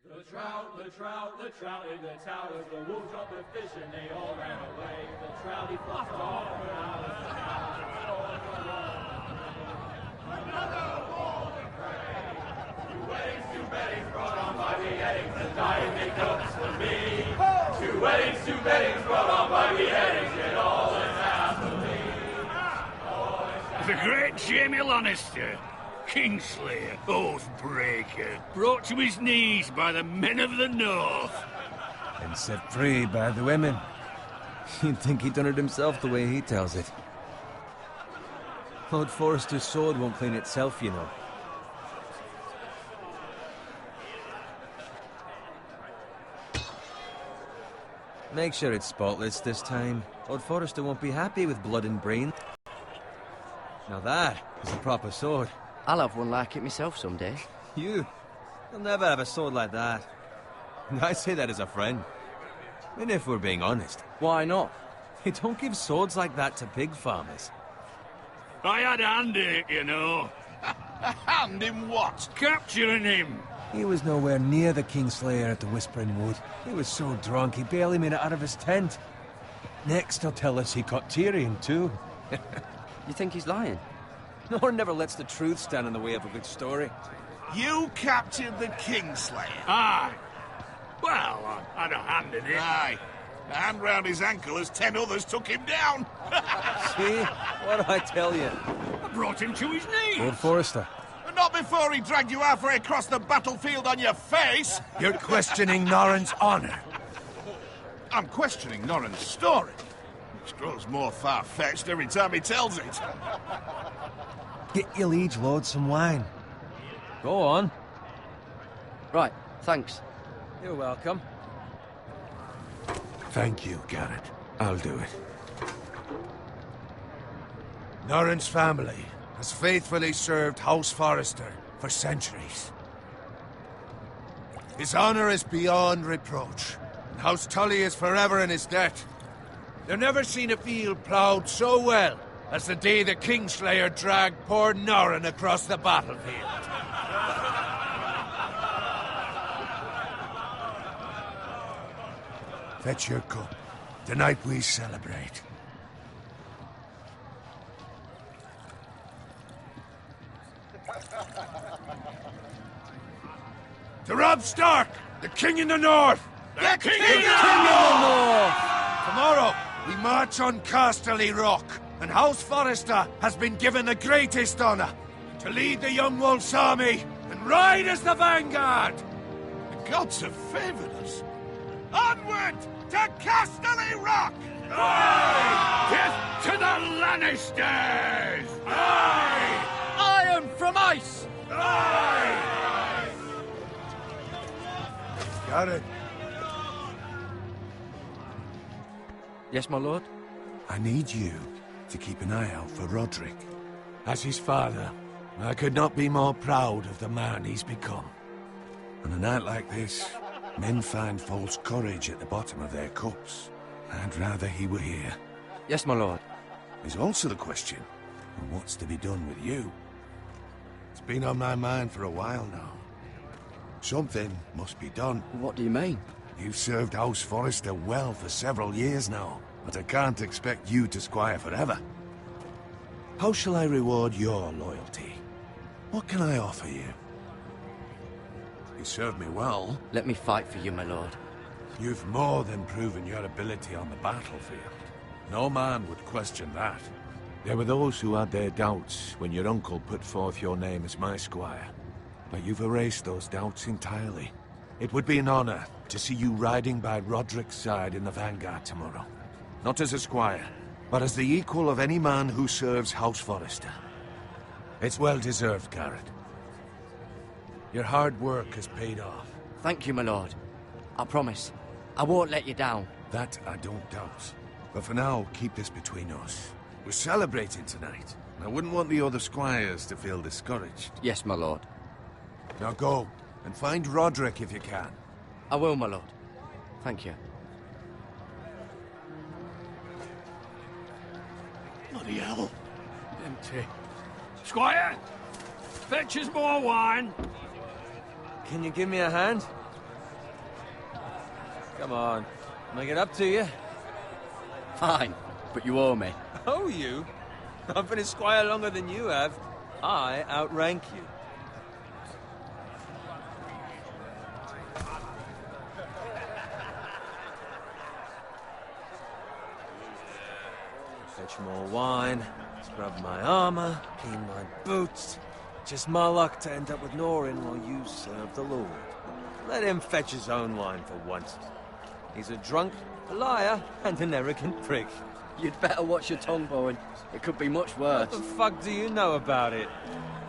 The trout in the towers, the wolves dropped the fish and they all ran away. The trout he flopped off when I was another wall to pray. Two weddings brought on by beheadings, the dying make cups for me. Two weddings brought on by beheadings, yet all is happily. The great Jaime Lannister, Kingslayer, Oathbreaker, brought to his knees by the men of the North. And set free by the women. You'd think he'd done it himself the way he tells it. Lord Forrester's sword won't clean itself, you know. Make sure it's spotless this time. Lord Forrester won't be happy with blood and brain. Now that is a proper sword. I'll have one like it myself someday. You'll never have a sword like that. And I say that as a friend. And if we're being honest. Why not? They don't give swords like that to pig farmers. I had a hand in it, you know. A hand in what? Capturing him. He was nowhere near the Kingslayer at the Whispering Wood. He was so drunk he barely made it out of his tent. Next he'll tell us he caught Tyrion too. You think he's lying? Nor never lets the truth stand in the way of a good story. You captured the Kingslayer? Aye. Well, I had a hand in it. Aye. A hand round his ankle as 10 others took him down. See? What do I tell you? I brought him to his knees. Lord Forrester. Not before he dragged you halfway across the battlefield on your face. You're questioning Norrin's honor. I'm questioning Norrin's story, which grows more far-fetched every time he tells it. Get your liege lord some wine. Go on. Right, thanks. You're welcome. Thank you, Garrett. I'll do it. Norrin's family has faithfully served House Forrester for centuries. His honor is beyond reproach, and House Tully is forever in his debt. They've never seen a field ploughed so well as the day the Kingslayer dragged poor Norrin across the battlefield. Fetch your cup. Tonight we celebrate. To Robb Stark, the King in the North! The King in the North! Tomorrow, we march on Casterly Rock, and House Forrester has been given the greatest honor to lead the Young Wolf's army and ride as the vanguard! The gods have favored us. Onward to Casterly Rock! Death to the Lannisters! Aye! Iron from ice! Aye! Got it. Yes, my lord? I need you to keep an eye out for Roderick. As his father, I could not be more proud of the man he's become. On a night like this, men find false courage at the bottom of their cups. I'd rather he were here. Yes, my lord. is also the question of what's to be done with you. It's been on my mind for a while now. Something must be done. What do you mean? You've served House Forrester well for several years now, but I can't expect you to squire forever. How shall I reward your loyalty? What can I offer you? You served me well. Let me fight for you, my lord. You've more than proven your ability on the battlefield. No man would question that. There were those who had their doubts when your uncle put forth your name as my squire. But you've erased those doubts entirely. It would be an honor to see you riding by Roderick's side in the vanguard tomorrow. Not as a squire, but as the equal of any man who serves House Forrester. It's well deserved, Garrett. Your hard work has paid off. Thank you, my lord. I promise. I won't let you down. That I don't doubt. But for now, keep this between us. We're celebrating tonight. I wouldn't want the other squires to feel discouraged. Yes, my lord. Now go, and find Roderick if you can. I will, my lord. Thank you. Bloody hell. Empty. Squire! Fetch us more wine. Can you give me a hand? Come on. Make it up to you. Fine, but you owe me. Oh, you? I've been a squire longer than you have. I outrank you. Fetch more wine, scrub my armor, clean my boots. Just my luck to end up with Norin while you serve the Lord. Let him fetch his own wine for once. He's a drunk, a liar, and an arrogant prick. You'd better watch your tongue, Bowen. It could be much worse. What the fuck do you know about it?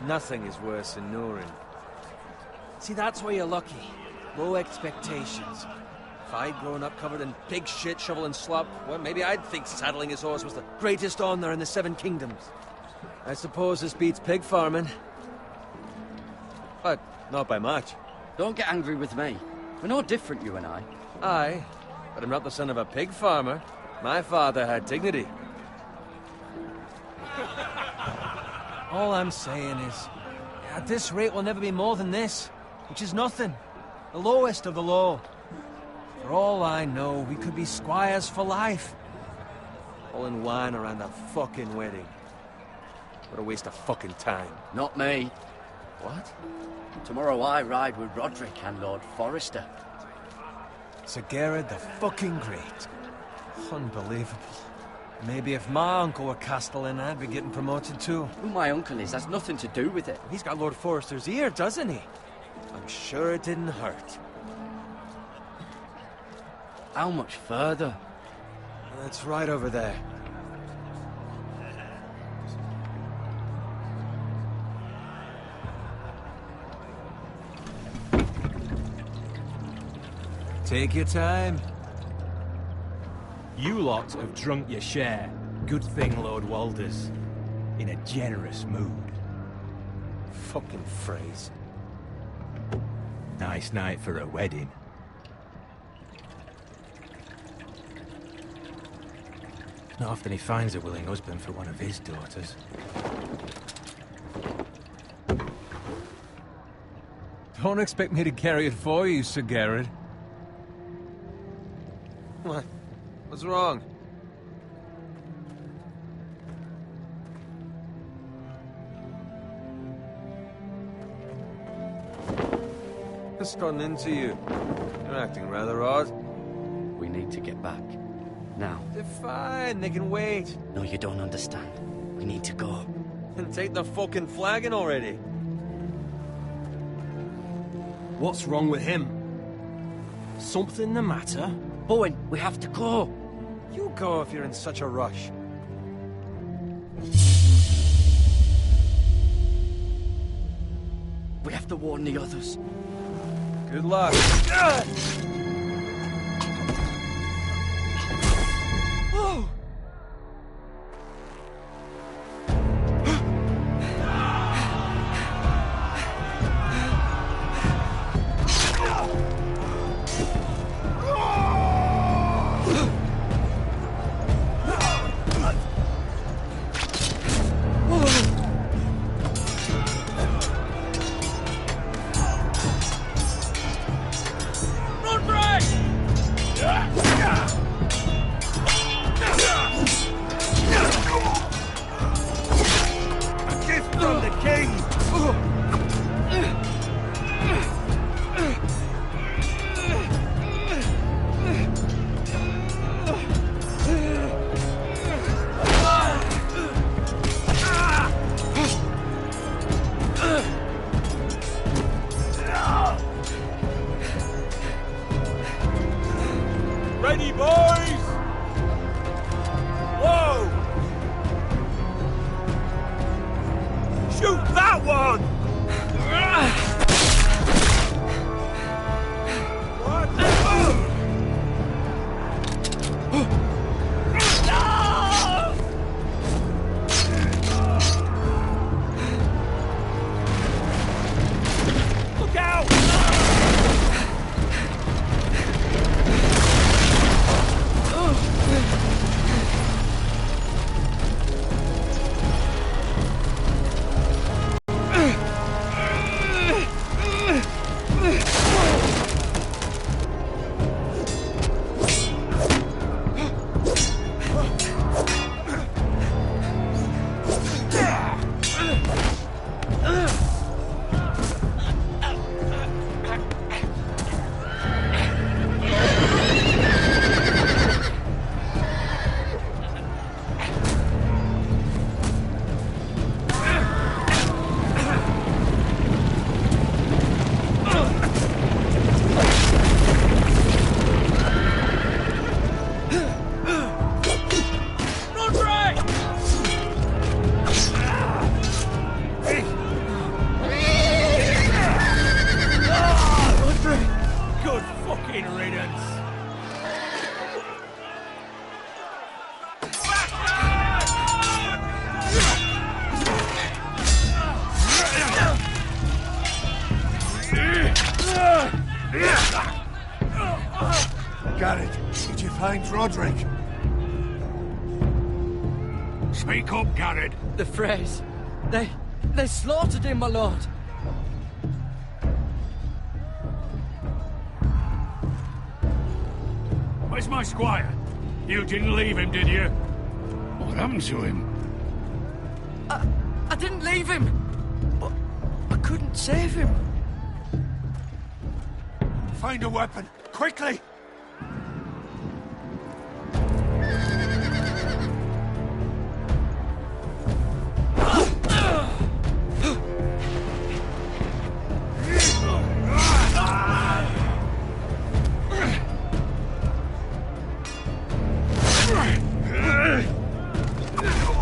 Nothing is worse than Norin. See, that's where you're lucky. Low expectations. If I'd grown up covered in pig shit, shovel and slop, well, maybe I'd think saddling his horse was the greatest honor in the Seven Kingdoms. I suppose this beats pig farming. But not by much. Don't get angry with me. We're no different, you and I. Aye, but I'm not the son of a pig farmer. My father had dignity. All I'm saying is, at this rate we'll never be more than this, which is nothing. The lowest of the low. For all I know, we could be squires for life. All in wine around a fucking wedding. What a waste of fucking time. Not me. What? Tomorrow I ride with Roderick and Lord Forrester. Sir Gerard the fucking Great. Unbelievable. Maybe if my uncle were Castellan, I'd be getting promoted too. Who my uncle is has nothing to do with it. He's got Lord Forrester's ear, doesn't he? I'm sure it didn't hurt. How much further? It's right over there. Take your time. You lot have drunk your share. Good thing Lord Walder's in a generous mood. Fucking phrase. Nice night for a wedding. Not often he finds a willing husband for one of his daughters. Don't expect me to carry it for you, Sir Gerard. What? What's wrong? What's gotten into you? You're acting rather odd. We need to get back. Now. They're fine, they can wait. No, you don't understand. We need to go. And take the fucking flagon already. What's wrong with him? Something the matter? Bowen, we have to go. You go if you're in such a rush. We have to warn the others. Good luck. Oh! Shoot that one! Look out! Good fucking riddance! Garrett, did you find Roderick? Speak up, Garrett. The Freys. They slaughtered him, my lord. Where's my squire? You didn't leave him, did you? What happened to him? I didn't leave him, but I couldn't save him. Find a weapon, quickly!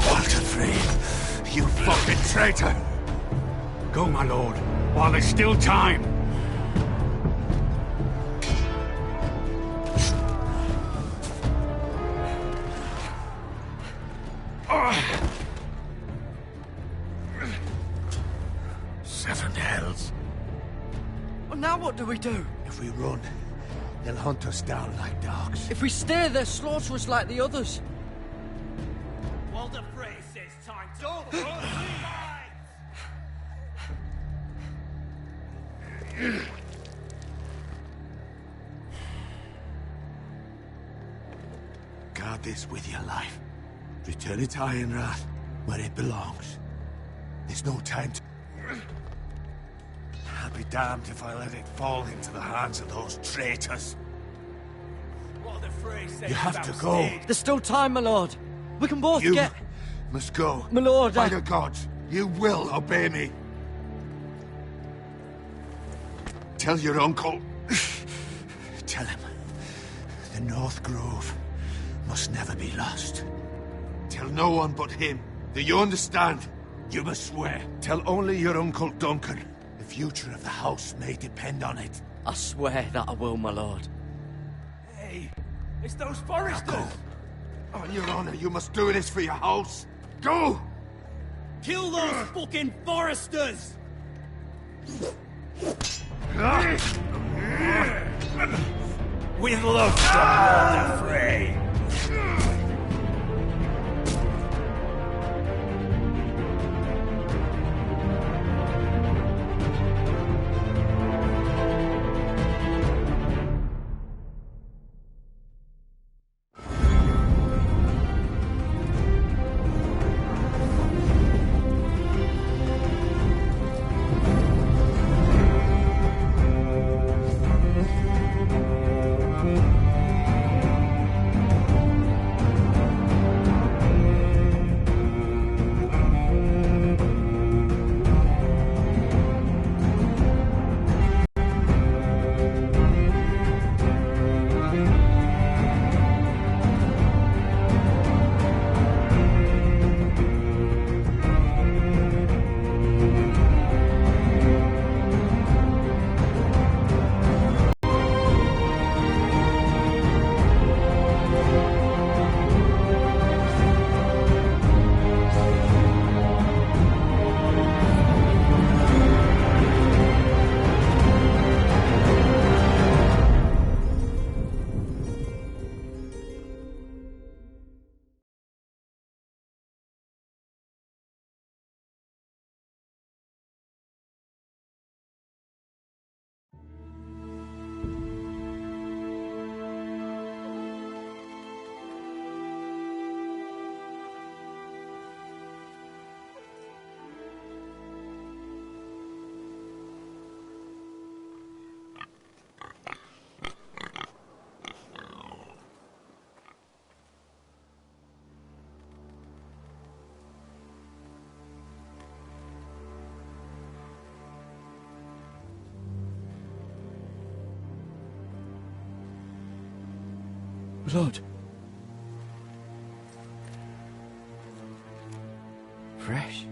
Walter Frey, you fucking traitor! Go, my lord, while there's still time. Seven hells. Well, now what do we do? If we run, they'll hunt us down like dogs. If we stay, they'll slaughter us like the others. Walder Frey says time to run. Guard this with your life. Return it to Ironrath, where it belongs. There's no time to... I'll be damned if I let it fall into the hands of those traitors. Walder Frey says You have about to go. staying. There's still time, my lord. We can both You get... must go. My lord, By the gods, you will obey me. Tell your uncle. Tell him. The North Grove must never be lost. Tell no one but him. Do you understand? You must swear. Tell only your Uncle Duncan. The future of the house may depend on it. I swear that I will, my lord. Hey, it's those Now foresters. go. On your honor, you must do this for your house. Go! Kill those fucking foresters! With love from Walder Frey. Blood. Fresh.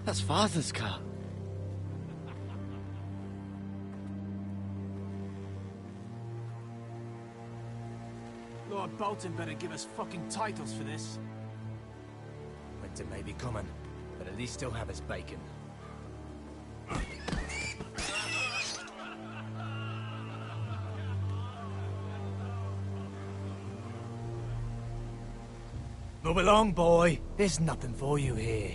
That's Father's car. Lord Bolton better give us fucking titles for this. Winter may be coming, but at least he'll have his bacon. Move along, boy. There's nothing for you here.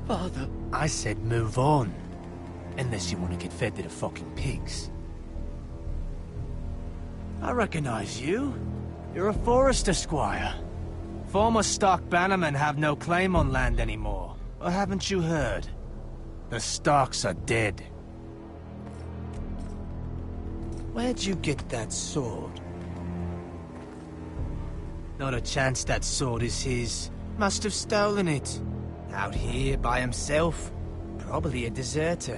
Father. I said move on. Unless you want to get fed to the fucking pigs. I recognize you. You're a Forrester squire. Former Stark bannermen have no claim on land anymore. Or haven't you heard? The Starks are dead. Where'd you get that sword? Not a chance that sword is his. Must have stolen it. Out here by himself. Probably a deserter.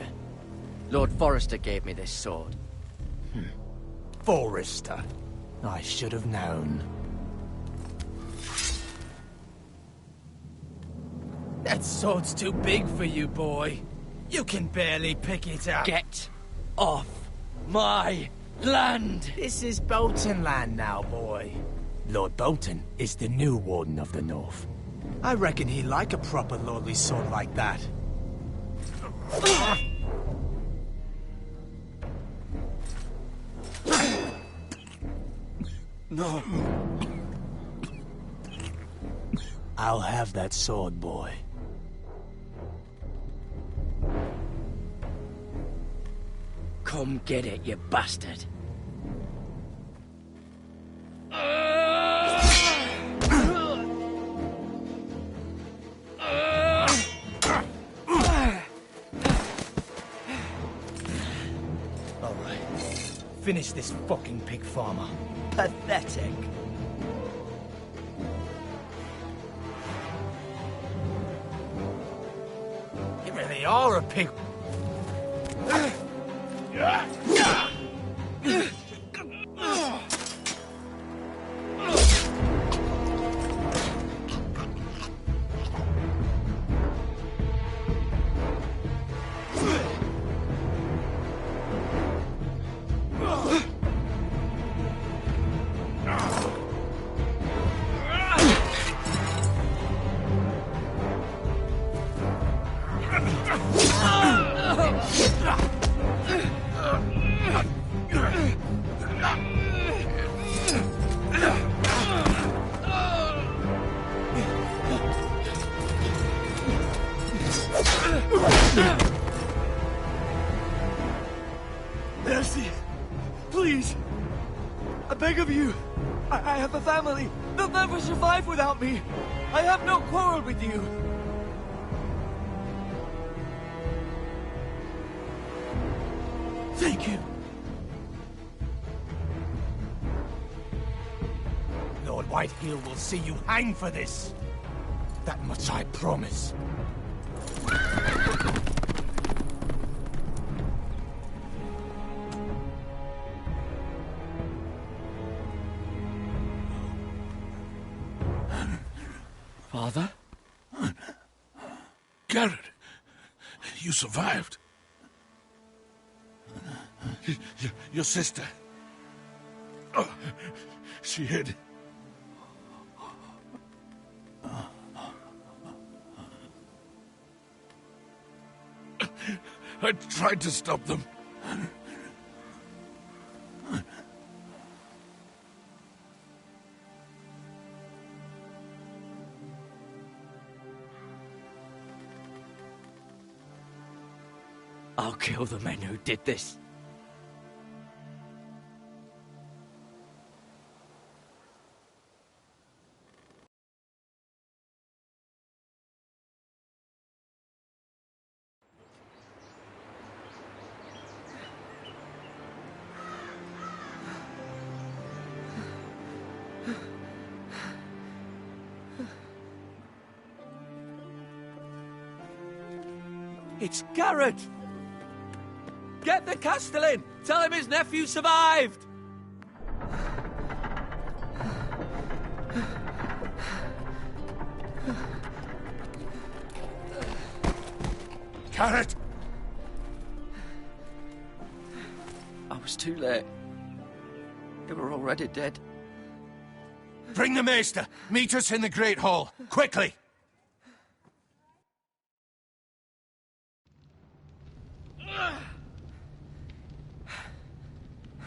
Lord Forrester gave me this sword. Forrester. I should have known. That sword's too big for you, boy. You can barely pick it up. Get off my land! This is Bolton land now, boy. Lord Bolton is the new Warden of the North. I reckon he'd like a proper lordly sword like that. No. I'll have that sword, boy. Come get it, you bastard. Alright. Finish this fucking pig farmer. Pathetic. You really are a pig. Mercy! Please! I beg of you! I have a family! They'll never survive without me! I have no quarrel with you! Thank you! Lord Whitehill will see you hang for this. That much I promise. Father? Garrett, you survived. Your sister. Oh, she hid. I tried to stop them. I'll kill the men who did this. It's Garrett! Get the Castellan! Tell him his nephew survived! Garrett! I was too late. They were already dead. Bring the Maester! Meet us in the Great Hall! Quickly!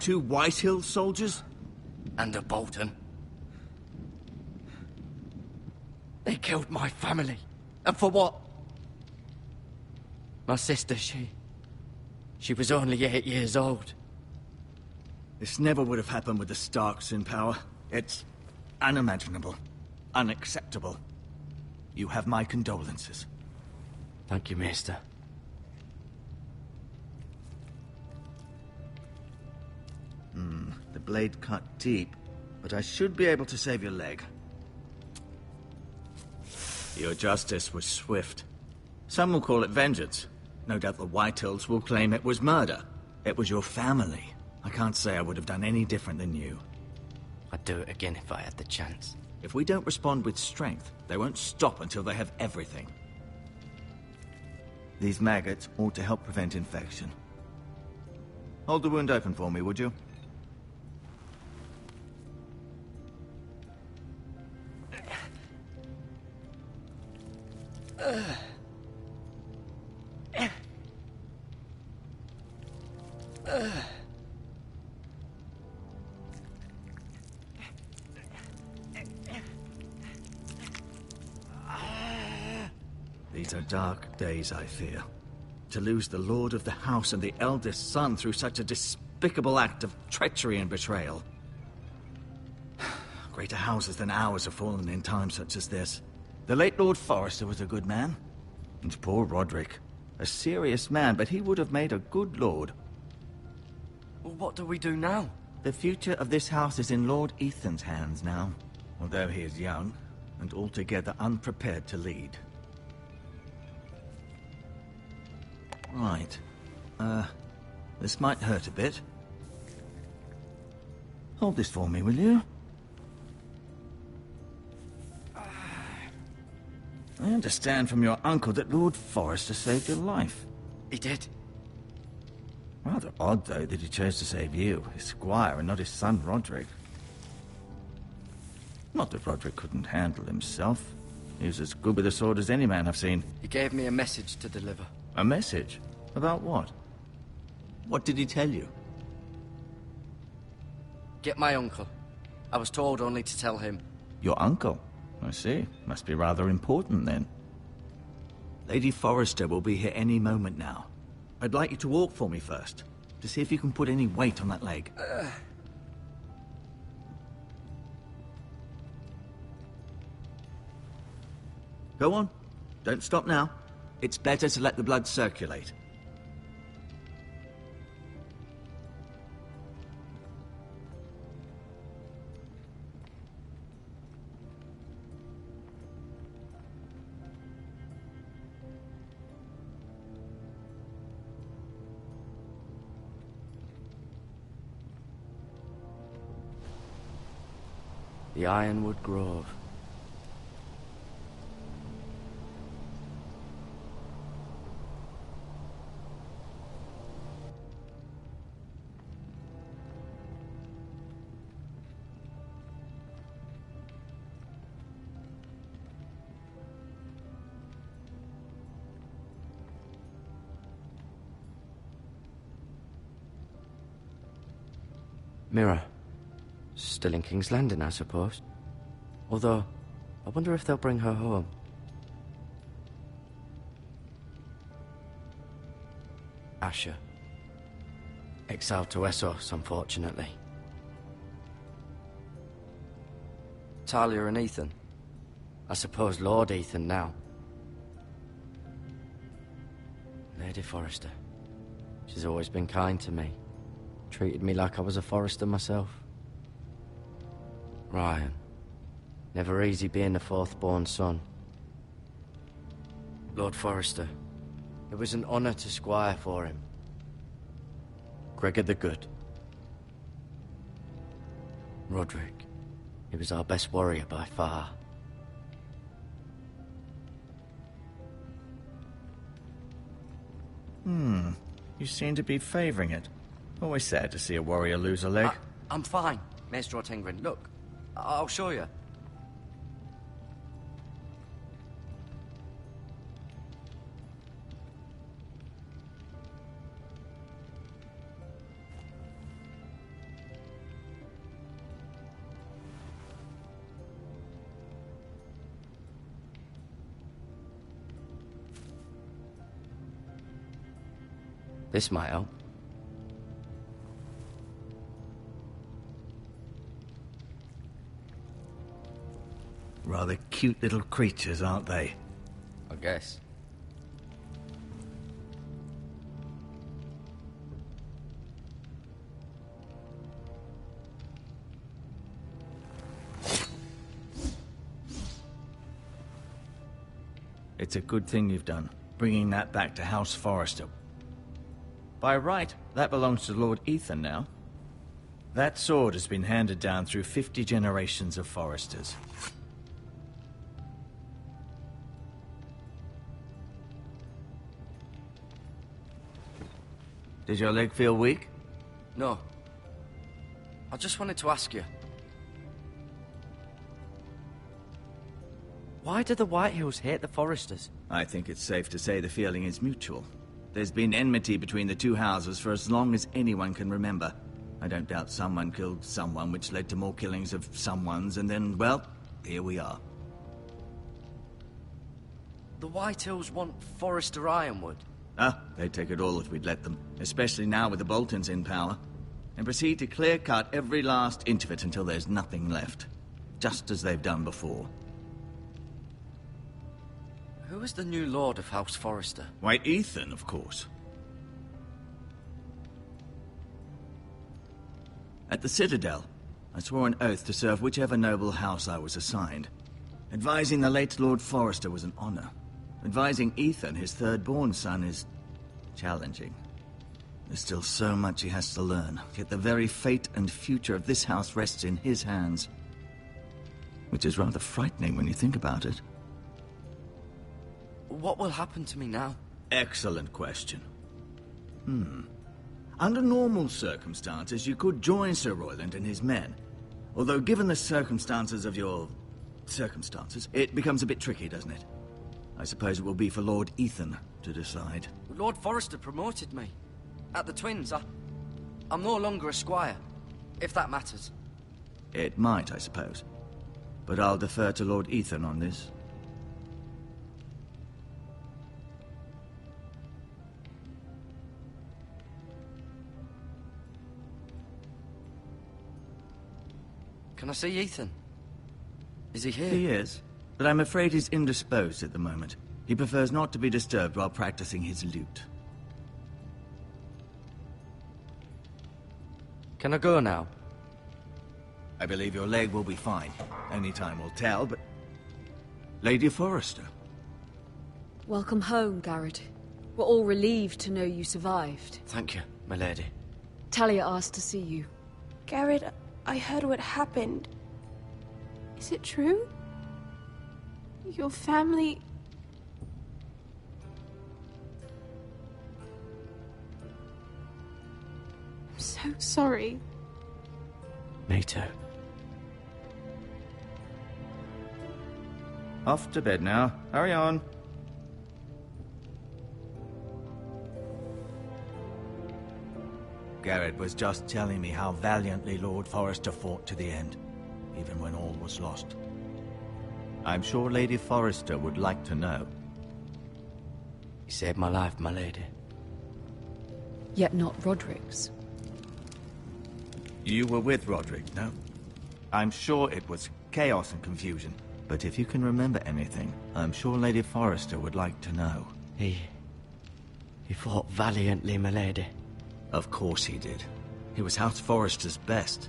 Two Whitehill soldiers? And a Bolton. They killed my family. And for what? My sister, she was only 8 years old. This never would have happened with the Starks in power. It's unimaginable. Unacceptable. You have my condolences. Thank you, Maester. The blade cut deep, but I should be able to save your leg. Your justice was swift. Some will call it vengeance. No doubt the Whitehills will claim it was murder. It was your family. I can't say I would have done any different than you. I'd do it again if I had the chance. If we don't respond with strength, they won't stop until they have everything. These maggots ought to help prevent infection. Hold the wound open for me, would you? These are dark days, I fear. To lose the Lord of the House and the eldest son through such a despicable act of treachery and betrayal. Greater houses than ours have fallen in times such as this. The late Lord Forrester was a good man. And poor Roderick. A serious man, but he would have made a good lord. Well, what do we do now? The future of this house is in Lord Ethan's hands now. Although he is young, and altogether unprepared to lead. Right. This might hurt a bit. Hold this for me, will you? I understand from your uncle that Lord Forrester saved your life. He did. Rather odd, though, that he chose to save you, his squire, and not his son Roderick. Not that Roderick couldn't handle himself. He was as good with a sword as any man I've seen. He gave me a message to deliver. A message? About what? What did he tell you? Get my uncle. I was told only to tell him. Your uncle? I see. Must be rather important, then. Lady Forrester will be here any moment now. I'd like you to walk for me first, to see if you can put any weight on that leg. Go on. Don't stop now. It's better to let the blood circulate. The Ironwood Grove. Mira. Still in King's Landing, I suppose. Although, I wonder if they'll bring her home. Asher. Exiled to Essos, unfortunately. Talia and Ethan. I suppose Lord Ethan now. Lady Forrester. She's always been kind to me. Treated me like I was a Forrester myself. Ryan. Never easy being the fourth-born son. Lord Forrester. It was an honor to squire for him. Gregor the Good. Roderick. He was our best warrior by far. You seem to be favoring it. Always sad to see a warrior lose a leg. I'm fine, Maester Ortengrin. Look, I'll show you. This might help. Rather cute little creatures, aren't they? I guess. It's a good thing you've done, bringing that back to House Forrester. By right, that belongs to Lord Ethan now. That sword has been handed down through 50 generations of Forresters. Did your leg feel weak? No. I just wanted to ask you. Why do the Whitehills hate the Forresters? I think it's safe to say the feeling is mutual. There's been enmity between the two houses for as long as anyone can remember. I don't doubt someone killed someone, which led to more killings of someones, and then, well, here we are. The Whitehills want Forrester Ironwood. They'd take it all if we'd let them, especially now with the Boltons in power, and proceed to clear-cut every last inch of it until there's nothing left, just as they've done before. Who is the new Lord of House Forrester? Why, Ethan, of course. At the Citadel, I swore an oath to serve whichever noble house I was assigned. Advising the late Lord Forrester was an honor. Advising Ethan, his third-born son, is challenging. There's still so much he has to learn, yet the very fate and future of this house rests in his hands. Which is rather frightening when you think about it. What will happen to me now? Excellent question. Under normal circumstances, you could join Sir Royland and his men. Although given the circumstances of your... circumstances, it becomes a bit tricky, doesn't it? I suppose it will be for Lord Ethan to decide. Lord Forrester promoted me. At the Twins, I'm no longer a squire, if that matters. It might, I suppose. But I'll defer to Lord Ethan on this. Can I see Ethan? Is he here? He is, but I'm afraid he's indisposed at the moment. He prefers not to be disturbed while practicing his lute. Can I go now? I believe your leg will be fine. Only time will tell, but... Lady Forrester. Welcome home, Garrett. We're all relieved to know you survived. Thank you, my lady. Talia asked to see you. Garrett, I heard what happened. Is it true? Your family... I'm so sorry. Me too. Off to bed now. Hurry on. Garrett was just telling me how valiantly Lord Forrester fought to the end, even when all was lost. I'm sure Lady Forrester would like to know. You saved my life, my lady. Yet not Roderick's. You were with Roderick, no? I'm sure it was chaos and confusion. But if you can remember anything, I'm sure Lady Forrester would like to know. He fought valiantly, my lady. Of course he did. He was House Forrester's best.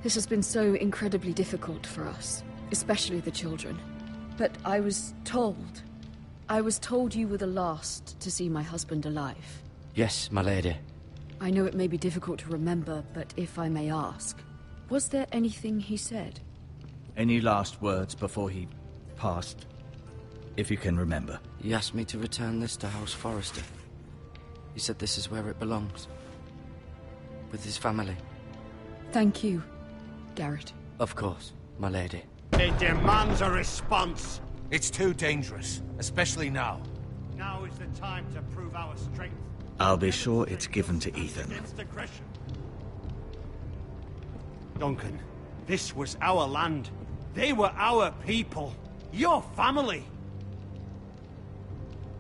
This has been so incredibly difficult for us, especially the children. But I was told you were the last to see my husband alive. Yes, my lady. I know it may be difficult to remember, but if I may ask, was there anything he said? Any last words before he passed? If you can remember. He asked me to return this to House Forrester. He said this is where it belongs. With his family. Thank you, Garrett. Of course, my lady. It demands a response. It's too dangerous, especially now. Now is the time to prove our strength. I'll be sure it's given to Ethan. Against aggression. Duncan, this was our land. They were our people. Your family.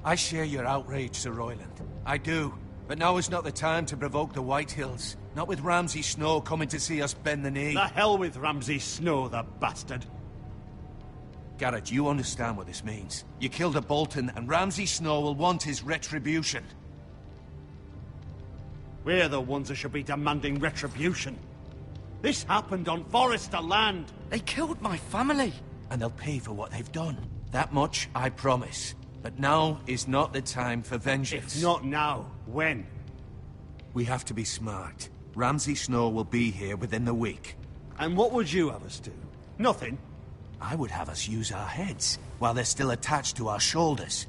I share your outrage, Sir Royland. I do. But now is not the time to provoke the Whitehills. Not with Ramsay Snow coming to see us bend the knee. The hell with Ramsay Snow, the bastard. Garrett, you understand what this means. You killed a Bolton, and Ramsay Snow will want his retribution. We're the ones that should be demanding retribution. This happened on Forrester land. They killed my family. And they'll pay for what they've done. That much, I promise. But now is not the time for vengeance. If not now, when? We have to be smart. Ramsay Snow will be here within the week. And what would you have us do? Nothing? I would have us use our heads, while they're still attached to our shoulders.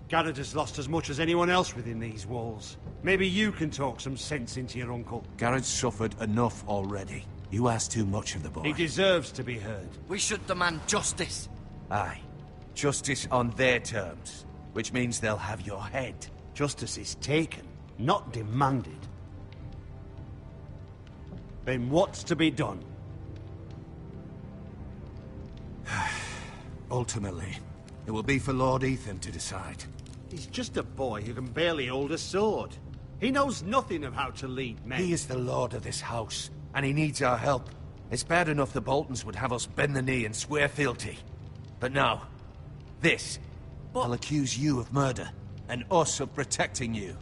Garrett has lost as much as anyone else within these walls. Maybe you can talk some sense into your uncle. Garrett's suffered enough already. You ask too much of the boy. He deserves to be heard. We should demand justice. Aye. Justice on their terms. Which means they'll have your head. Justice is taken, not demanded. Then what's to be done? Ultimately, it will be for Lord Ethan to decide. He's just a boy who can barely hold a sword. He knows nothing of how to lead men. He is the lord of this house, and he needs our help. It's bad enough the Boltons would have us bend the knee and swear fealty. But now, this. I'll accuse you of murder, and us of protecting you.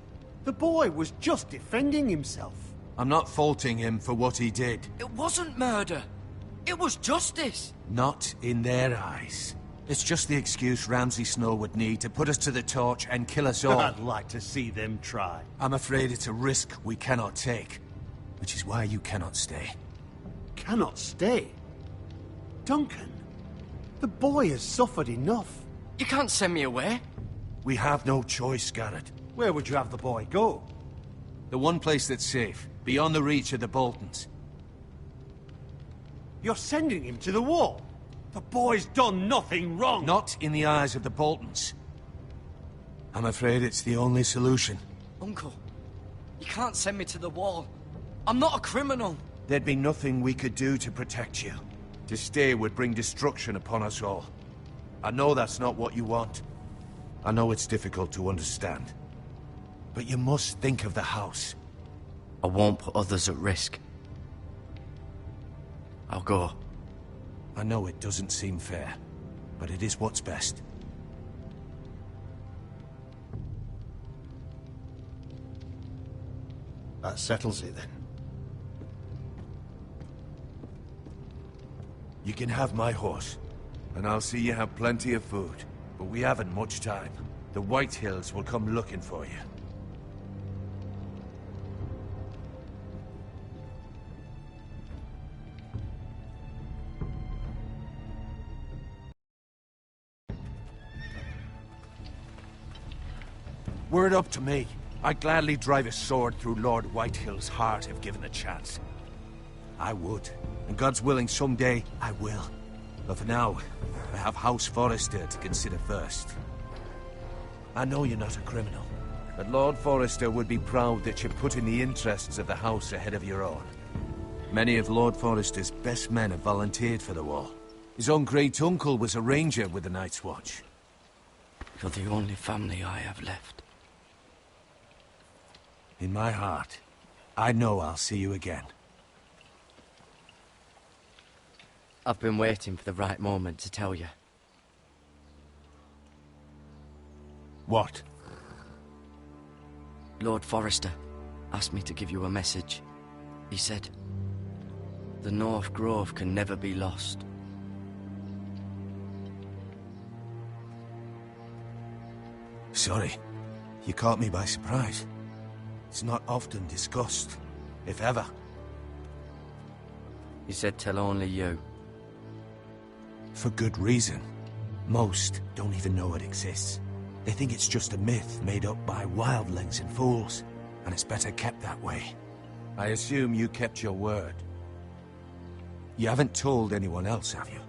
The boy was just defending himself. I'm not faulting him for what he did. It wasn't murder. It was justice. Not in their eyes. It's just the excuse Ramsay Snow would need to put us to the torch and kill us all. I'd like to see them try. I'm afraid it's a risk we cannot take. Which is why you cannot stay. Cannot stay? Duncan, the boy has suffered enough. You can't send me away. We have no choice, Garrett. Where would you have the boy go? The one place that's safe, beyond the reach of the Boltons. You're sending him to the wall? The boy's done nothing wrong! Not in the eyes of the Boltons. I'm afraid it's the only solution. Uncle, you can't send me to the wall. I'm not a criminal. There'd be nothing we could do to protect you. To stay would bring destruction upon us all. I know that's not what you want. I know it's difficult to understand. But you must think of the house. I won't put others at risk. I'll go. I know it doesn't seem fair, but it is what's best. That settles it, then. You can have my horse, and I'll see you have plenty of food. But we haven't much time. The Whitehills will come looking for you. Were it up to me, I'd gladly drive a sword through Lord Whitehill's heart if given a chance. I would, and God's willing someday I will. But for now, I have House Forrester to consider first. I know you're not a criminal, but Lord Forrester would be proud that you're putting the interests of the house ahead of your own. Many of Lord Forrester's best men have volunteered for the war. His own great-uncle was a ranger with the Night's Watch. You're the only family I have left. In my heart, I know I'll see you again. I've been waiting for the right moment to tell you. What? Lord Forrester asked me to give you a message. He said, the North Grove can never be lost. Sorry, you caught me by surprise. It's not often discussed, if ever. He said tell only you. For good reason. Most don't even know it exists. They think it's just a myth made up by wildlings and fools, and it's better kept that way. I assume you kept your word. You haven't told anyone else, have you?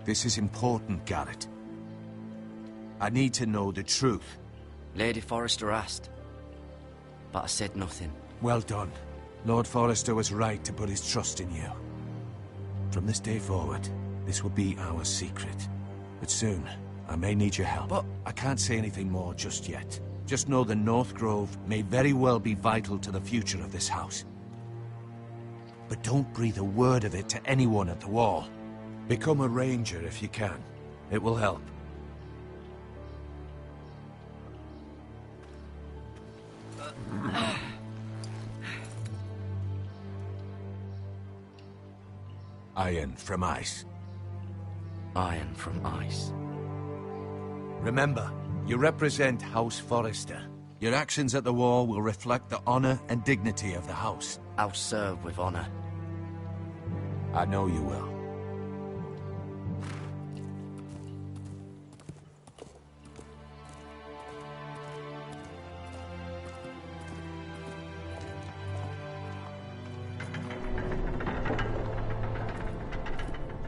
This is important, Garrett. I need to know the truth. Lady Forrester asked, but I said nothing. Well done. Lord Forrester was right to put his trust in you. From this day forward, this will be our secret. But soon, I may need your help. But I can't say anything more just yet. Just know the North Grove may very well be vital to the future of this house. But don't breathe a word of it to anyone at the Wall. Become a ranger if you can. It will help. Iron from ice. Iron from ice. Remember, you represent House Forrester. Your actions at the Wall will reflect the honor and dignity of the house. I'll serve with honor. I know you will.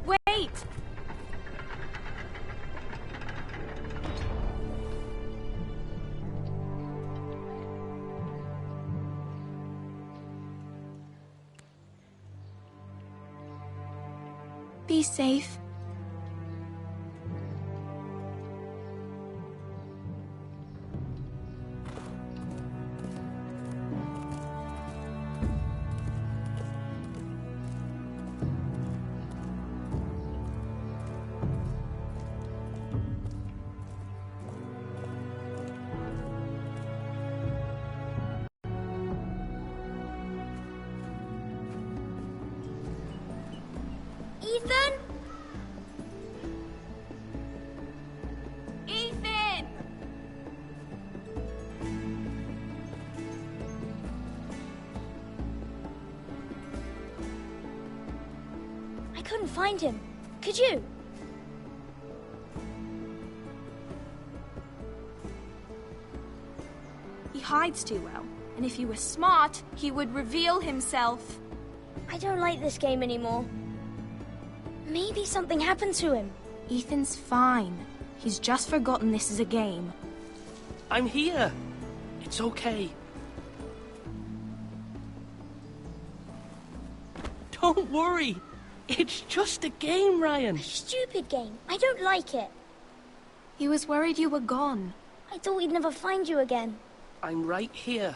Wait! Be safe. Ethan? Ethan! I couldn't find him. Could you? He hides too well, and if he were smart, he would reveal himself. I don't like this game anymore. Maybe something happened to him. Ethan's fine. He's just forgotten this is a game. I'm here. It's okay. Don't worry. It's just a game, Ryan. A stupid game. I don't like it. He was worried you were gone. I thought we'd never find you again. I'm right here.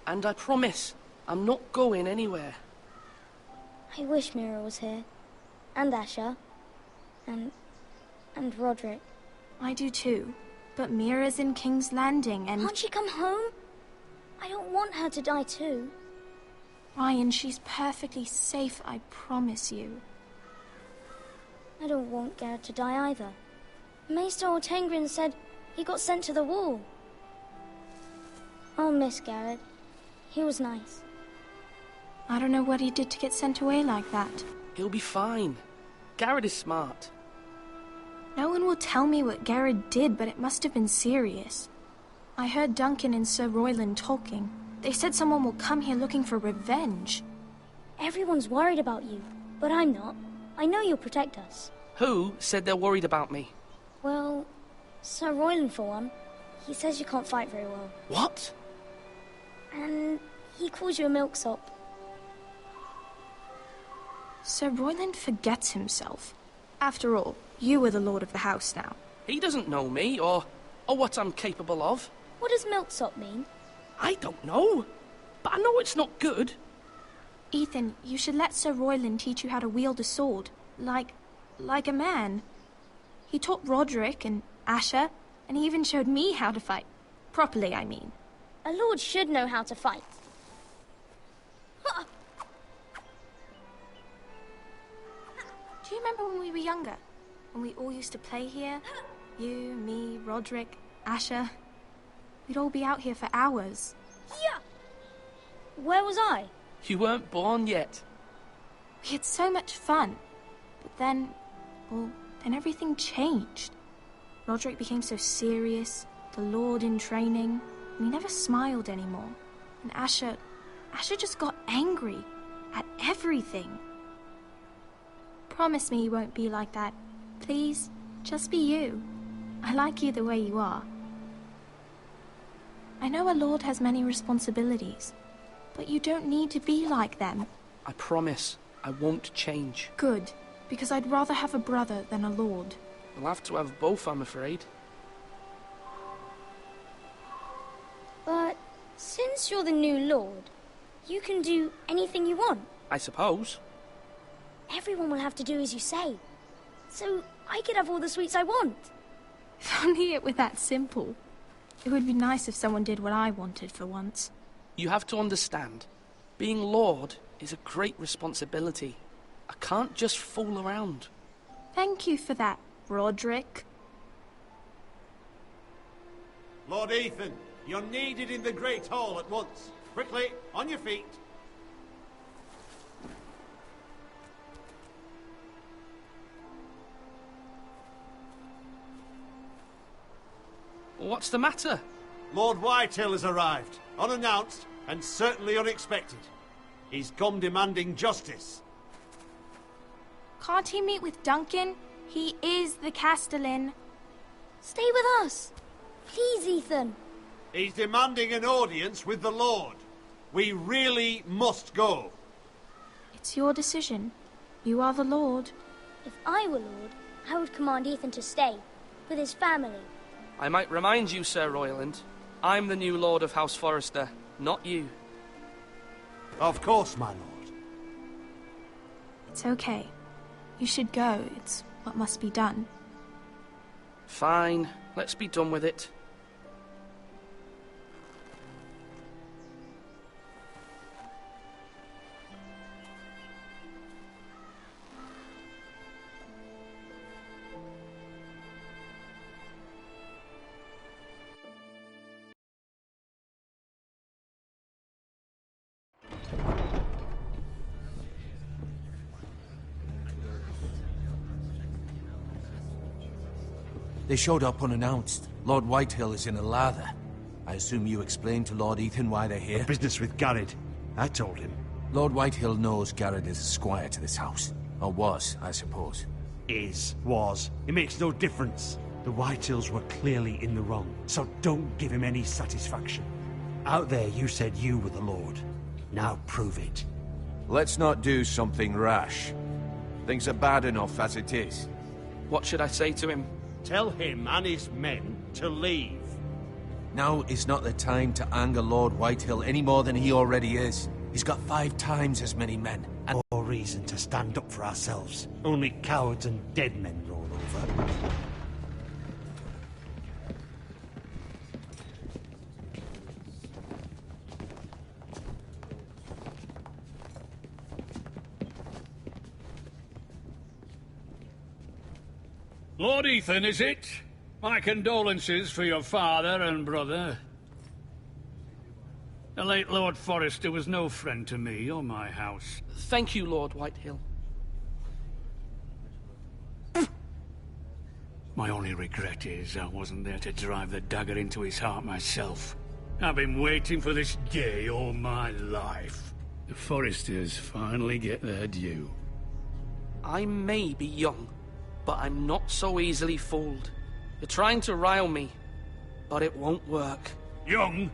And I promise, I'm not going anywhere. I wish Mira was here. And Asher. And Roderick. I do too. But Mira's in King's Landing and... Can't she come home? I don't want her to die too. Ryan, she's perfectly safe, I promise you. I don't want Garrett to die either. Maester Ortengrin said he got sent to the Wall. I'll miss Garrett. He was nice. I don't know what he did to get sent away like that. He'll be fine. Garrett is smart. No one will tell me what Garrett did, but it must have been serious. I heard Duncan and Sir Royland talking. They said someone will come here looking for revenge. Everyone's worried about you, but I'm not. I know you'll protect us. Who said they're worried about me? Well, Sir Royland for one. He says you can't fight very well. What? And he calls you a milksop. Sir Royland forgets himself. After all, you are the lord of the house now. He doesn't know me, or what I'm capable of. What does milksop mean? I don't know, but I know it's not good. Ethan, you should let Sir Royland teach you how to wield a sword. Like a man. He taught Roderick and Asher, and he even showed me how to fight. Properly, I mean. A lord should know how to fight. Do you remember when we were younger? When we all used to play here? You, me, Roderick, Asher. We'd all be out here for hours. Yeah! Where was I? You weren't born yet. We had so much fun. But then, then everything changed. Roderick became so serious, the Lord in training, and he never smiled anymore. And Asher just got angry at everything. Promise me you won't be like that. Please, just be you. I like you the way you are. I know a lord has many responsibilities, but you don't need to be like them. I promise I won't change. Good, because I'd rather have a brother than a lord. We'll have to have both, I'm afraid. But since you're the new lord, you can do anything you want. I suppose. Everyone will have to do as you say. So I could have all the sweets I want. If only it were that simple. It would be nice if someone did what I wanted for once. You have to understand, being Lord is a great responsibility. I can't just fool around. Thank you for that, Roderick. Lord Ethan, you're needed in the Great Hall at once. Quickly, on your feet. What's the matter? Lord Whitehill has arrived, unannounced and certainly unexpected. He's come demanding justice. Can't he meet with Duncan? He is the Castellan. Stay with us. Please, Ethan. He's demanding an audience with the Lord. We really must go. It's your decision. You are the Lord. If I were Lord, I would command Ethan to stay, with his family. I might remind you, Sir Royland, I'm the new Lord of House Forrester, not you. Of course, my lord. It's okay. You should go. It's what must be done. Fine. Let's be done with it. They showed up unannounced. Lord Whitehill is in a lather. I assume you explained to Lord Ethan why they're here? The business with Garrett. I told him. Lord Whitehill knows Garrett is a squire to this house. Or was, I suppose. Was. It makes no difference. The Whitehills were clearly in the wrong, so don't give him any satisfaction. Out there you said you were the Lord. Now prove it. Let's not do something rash. Things are bad enough as it is. What should I say to him? Tell him and his men to leave. Now is not the time to anger Lord Whitehill any more than he already is. He's got 5 times as many men. And no reason to stand up for ourselves. Only cowards and dead men roll over. Lord Ethan, is it? My condolences for your father and brother. The late Lord Forrester was no friend to me or my house. Thank you, Lord Whitehill. My only regret is I wasn't there to drive the dagger into his heart myself. I've been waiting for this day all my life. The Forresters finally get their due. I may be young, but I'm not so easily fooled. You're trying to rile me, but it won't work. Young?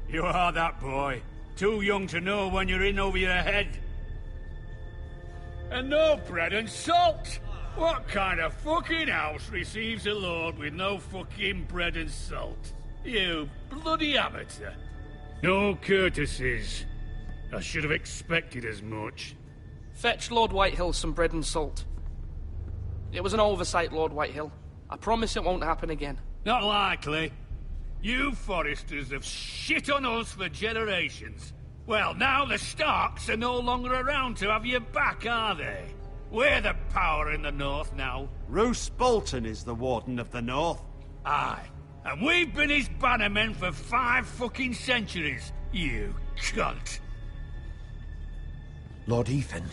You are that boy. Too young to know when you're in over your head. And no bread and salt! What kind of fucking house receives a lord with no fucking bread and salt? You bloody amateur. No courtesies. I should have expected as much. Fetch Lord Whitehill some bread and salt. It was an oversight, Lord Whitehill. I promise it won't happen again. Not likely. You Forresters have shit on us for generations. Well, now the Starks are no longer around to have your back, are they? We're the power in the north now. Roose Bolton is the Warden of the North. Aye. And we've been his bannermen for 5 fucking centuries, you cunt. Lord Ethan,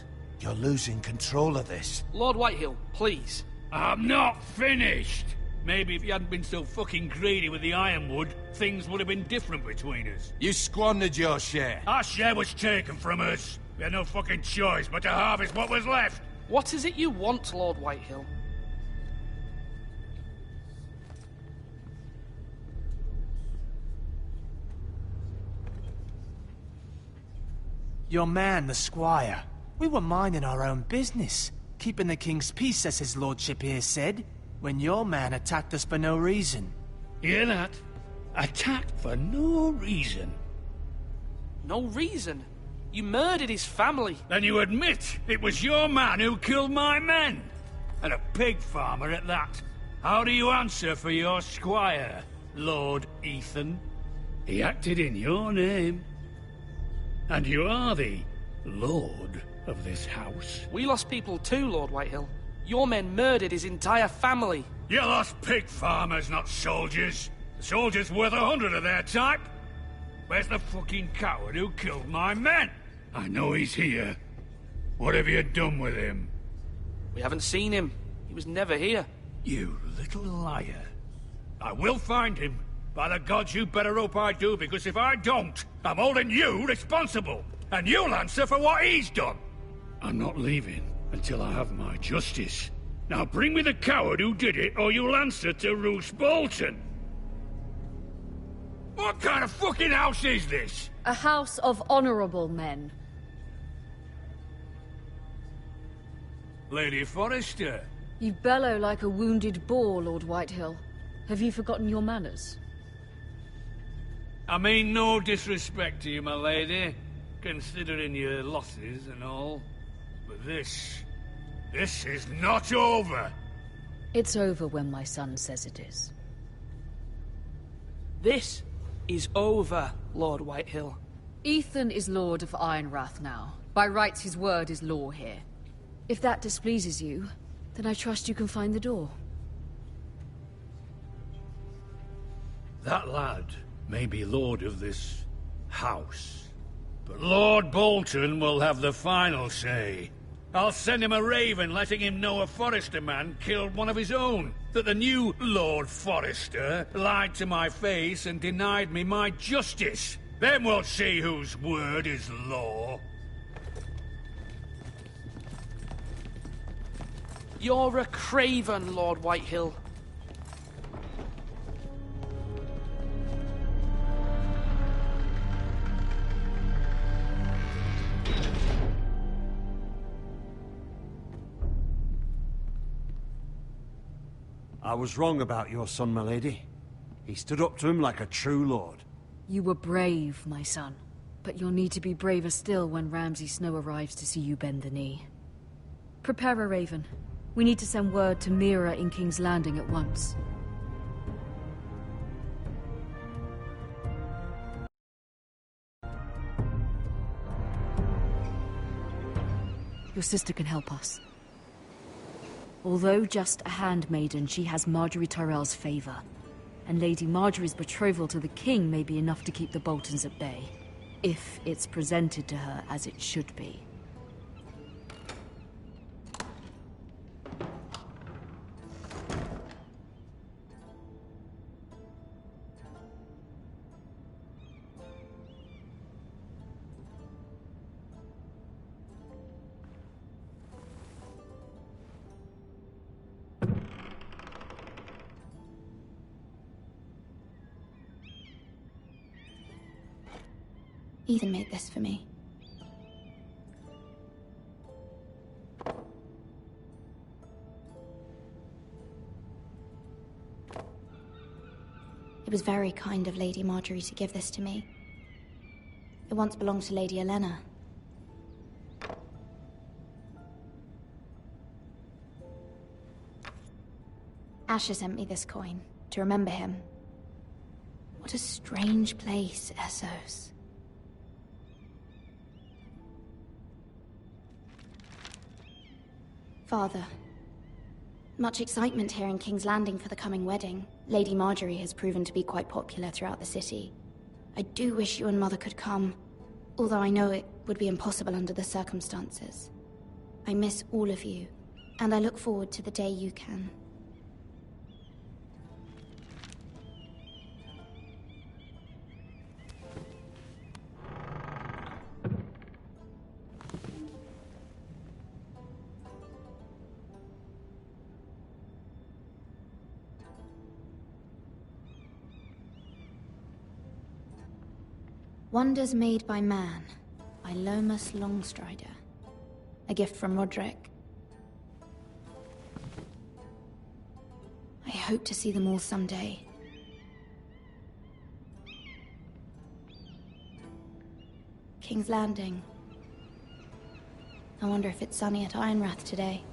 you're losing control of this. Lord Whitehill, please. I'm not finished. Maybe if you hadn't been so fucking greedy with the ironwood, things would have been different between us. You squandered your share. Our share was taken from us. We had no fucking choice but to harvest what was left. What is it you want, Lord Whitehill? Your man, the squire. We were minding our own business, keeping the king's peace, as his lordship here said, when your man attacked us for no reason. Hear that? Attacked for no reason. No reason? You murdered his family. Then you admit it was your man who killed my men. And a pig farmer at that. How do you answer for your squire, Lord Ethan? He acted in your name. And you are the lord of this house. We lost people too, Lord Whitehill. Your men murdered his entire family. You lost pig farmers, not soldiers. The soldiers worth 100 of their type. Where's the fucking coward who killed my men? I know he's here. What have you done with him? We haven't seen him. He was never here. You little liar. I will find him. By the gods, you better hope I do, because if I don't, I'm holding you responsible. And you'll answer for what he's done. I'm not leaving until I have my justice. Now bring me the coward who did it, or you'll answer to Roose Bolton. What kind of fucking house is this? A house of honorable men. Lady Forrester. You bellow like a wounded boar, Lord Whitehill. Have you forgotten your manners? I mean no disrespect to you, my lady, considering your losses and all. But this is not over. It's over when my son says it is. This is over, Lord Whitehill. Ethan is Lord of Ironrath now. By rights, his word is law here. If that displeases you, then I trust you can find the door. That lad may be lord of this house, but Lord Bolton will have the final say. I'll send him a raven letting him know a Forrester man killed one of his own, that the new Lord Forrester lied to my face and denied me my justice. Then we'll see whose word is law. You're a craven, Lord Whitehill. I was wrong about your son, my lady. He stood up to him like a true lord. You were brave, my son. But you'll need to be braver still when Ramsay Snow arrives to see you bend the knee. Prepare a raven. We need to send word to Mira in King's Landing at once. Your sister can help us. Although just a handmaiden, she has Marjorie Tyrell's favor. And Lady Marjorie's betrothal to the king may be enough to keep the Boltons at bay. If it's presented to her as it should be. Ethan made this for me. It was very kind of Lady Marjorie to give this to me. It once belonged to Lady Olenna. Asher sent me this coin, to remember him. What a strange place, Essos. Father, much excitement here in King's Landing for the coming wedding. Lady Marjorie has proven to be quite popular throughout the city. I do wish you and Mother could come, although I know it would be impossible under the circumstances. I miss all of you, and I look forward to the day you can. Wonders Made by Man, by Lomas Longstrider. A gift from Roderick. I hope to see them all someday. King's Landing. I wonder if it's sunny at Ironrath today.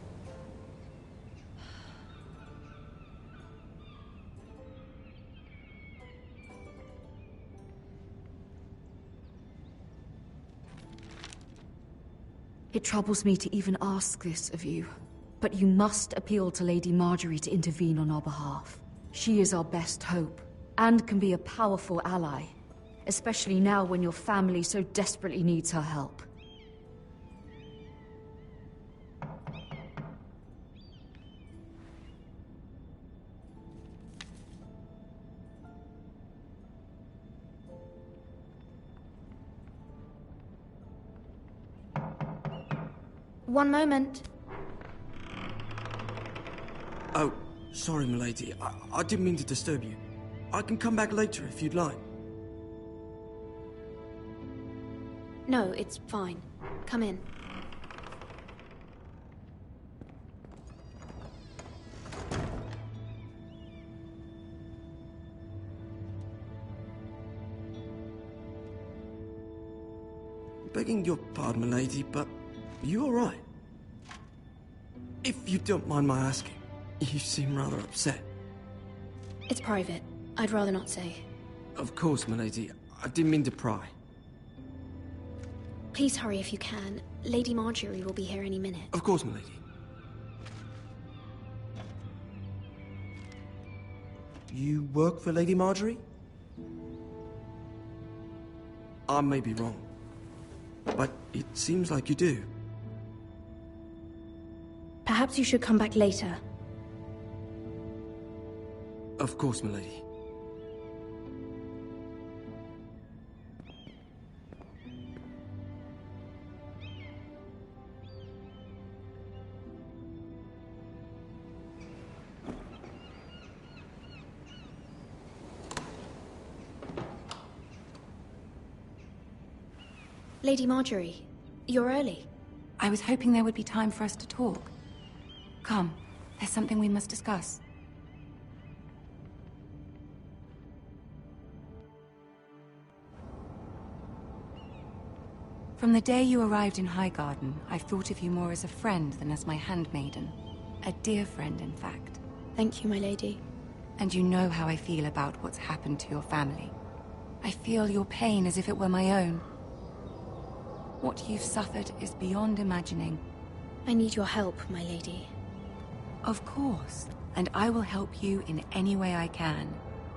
It troubles me to even ask this of you, but you must appeal to Lady Marjorie to intervene on our behalf. She is our best hope, and can be a powerful ally, especially now when your family so desperately needs her help. One moment. Oh, sorry, milady. I didn't mean to disturb you. I can come back later if you'd like. No, it's fine. Come in. Begging your pardon, milady, but you all right? If you don't mind my asking, you seem rather upset. It's private. I'd rather not say. Of course, milady. I didn't mean to pry. Please hurry if you can. Lady Marjorie will be here any minute. Of course, milady. You work for Lady Marjorie? I may be wrong, but it seems like you do. Perhaps you should come back later. Of course, milady. Lady Marjorie, you're early. I was hoping there would be time for us to talk. Come, there's something we must discuss. From the day you arrived in Highgarden, I've thought of you more as a friend than as my handmaiden. A dear friend, in fact. Thank you, my lady. And you know how I feel about what's happened to your family. I feel your pain as if it were my own. What you've suffered is beyond imagining. I need your help, my lady. Of course, and I will help you in any way I can.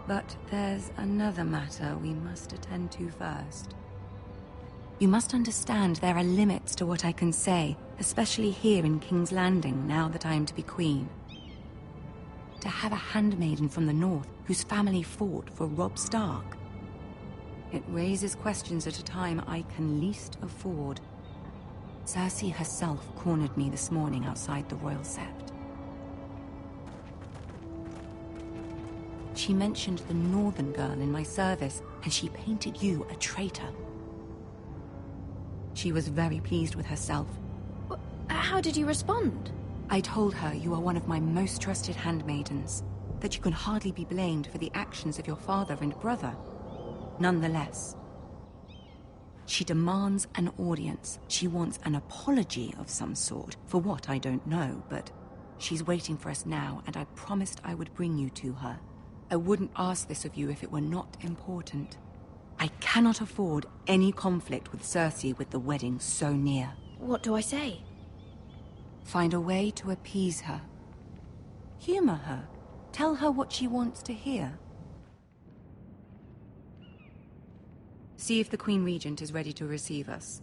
But there's another matter we must attend to first. You must understand there are limits to what I can say, especially here in King's Landing, now that I am to be queen. To have a handmaiden from the north whose family fought for Robb Stark. It raises questions at a time I can least afford. Cersei herself cornered me this morning outside the Royal Sept. She mentioned the northern girl in my service, and she painted you a traitor. She was very pleased with herself. How did you respond? I told her you are one of my most trusted handmaidens. that you can hardly be blamed for the actions of your father and brother. Nonetheless, she demands an audience. She wants an apology of some sort. For what, I don't know, but she's waiting for us now, and I promised I would bring you to her. I wouldn't ask this of you if it were not important. I cannot afford any conflict with Cersei with the wedding so near. What do I say? Find a way to appease her. Humor her. Tell her what she wants to hear. See if the Queen Regent is ready to receive us.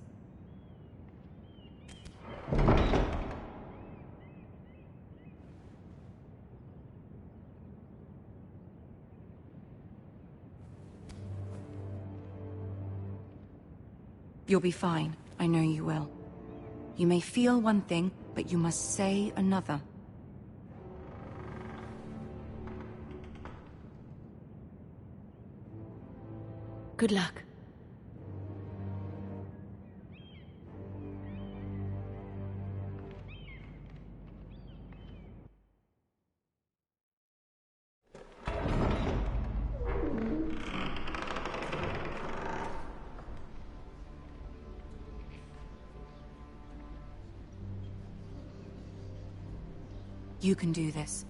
You'll be fine. I know you will. You may feel one thing, but you must say another. Good luck. You can do this.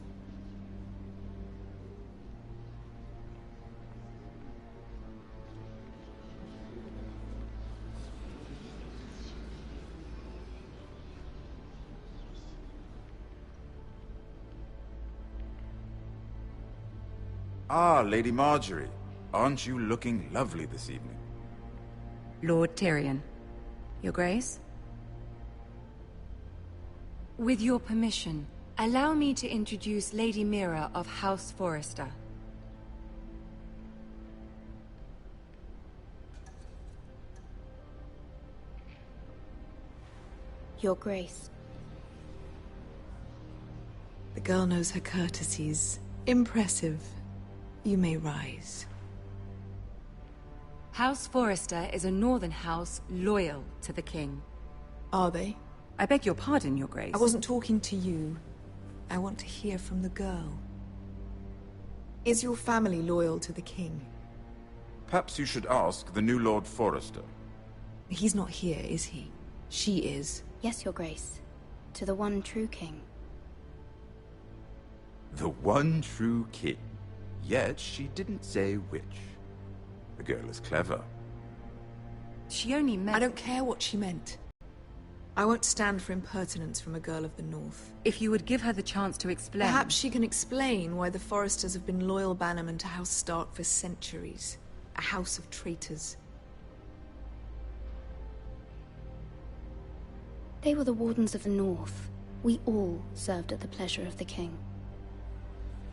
Ah, Lady Marjorie. Aren't you looking lovely this evening? Lord Tyrion. Your Grace? With your permission, allow me to introduce Lady Mira of House Forrester. Your Grace. The girl knows her courtesies. Impressive. You may rise. House Forrester is a northern house loyal to the king. Are they? I beg your pardon, Your Grace. I wasn't talking to you. I want to hear from the girl. Is your family loyal to the king? Perhaps you should ask the new Lord Forrester. He's not here, is he? She is. Yes, Your Grace. To the one true king. The one true king. Yet she didn't say which. The girl is clever. She only meant... I don't care what she meant. I won't stand for impertinence from a girl of the North. If you would give her the chance to explain... Perhaps she can explain why the Forresters have been loyal bannermen to House Stark for centuries. A house of traitors. They were the Wardens of the North. We all served at the pleasure of the king.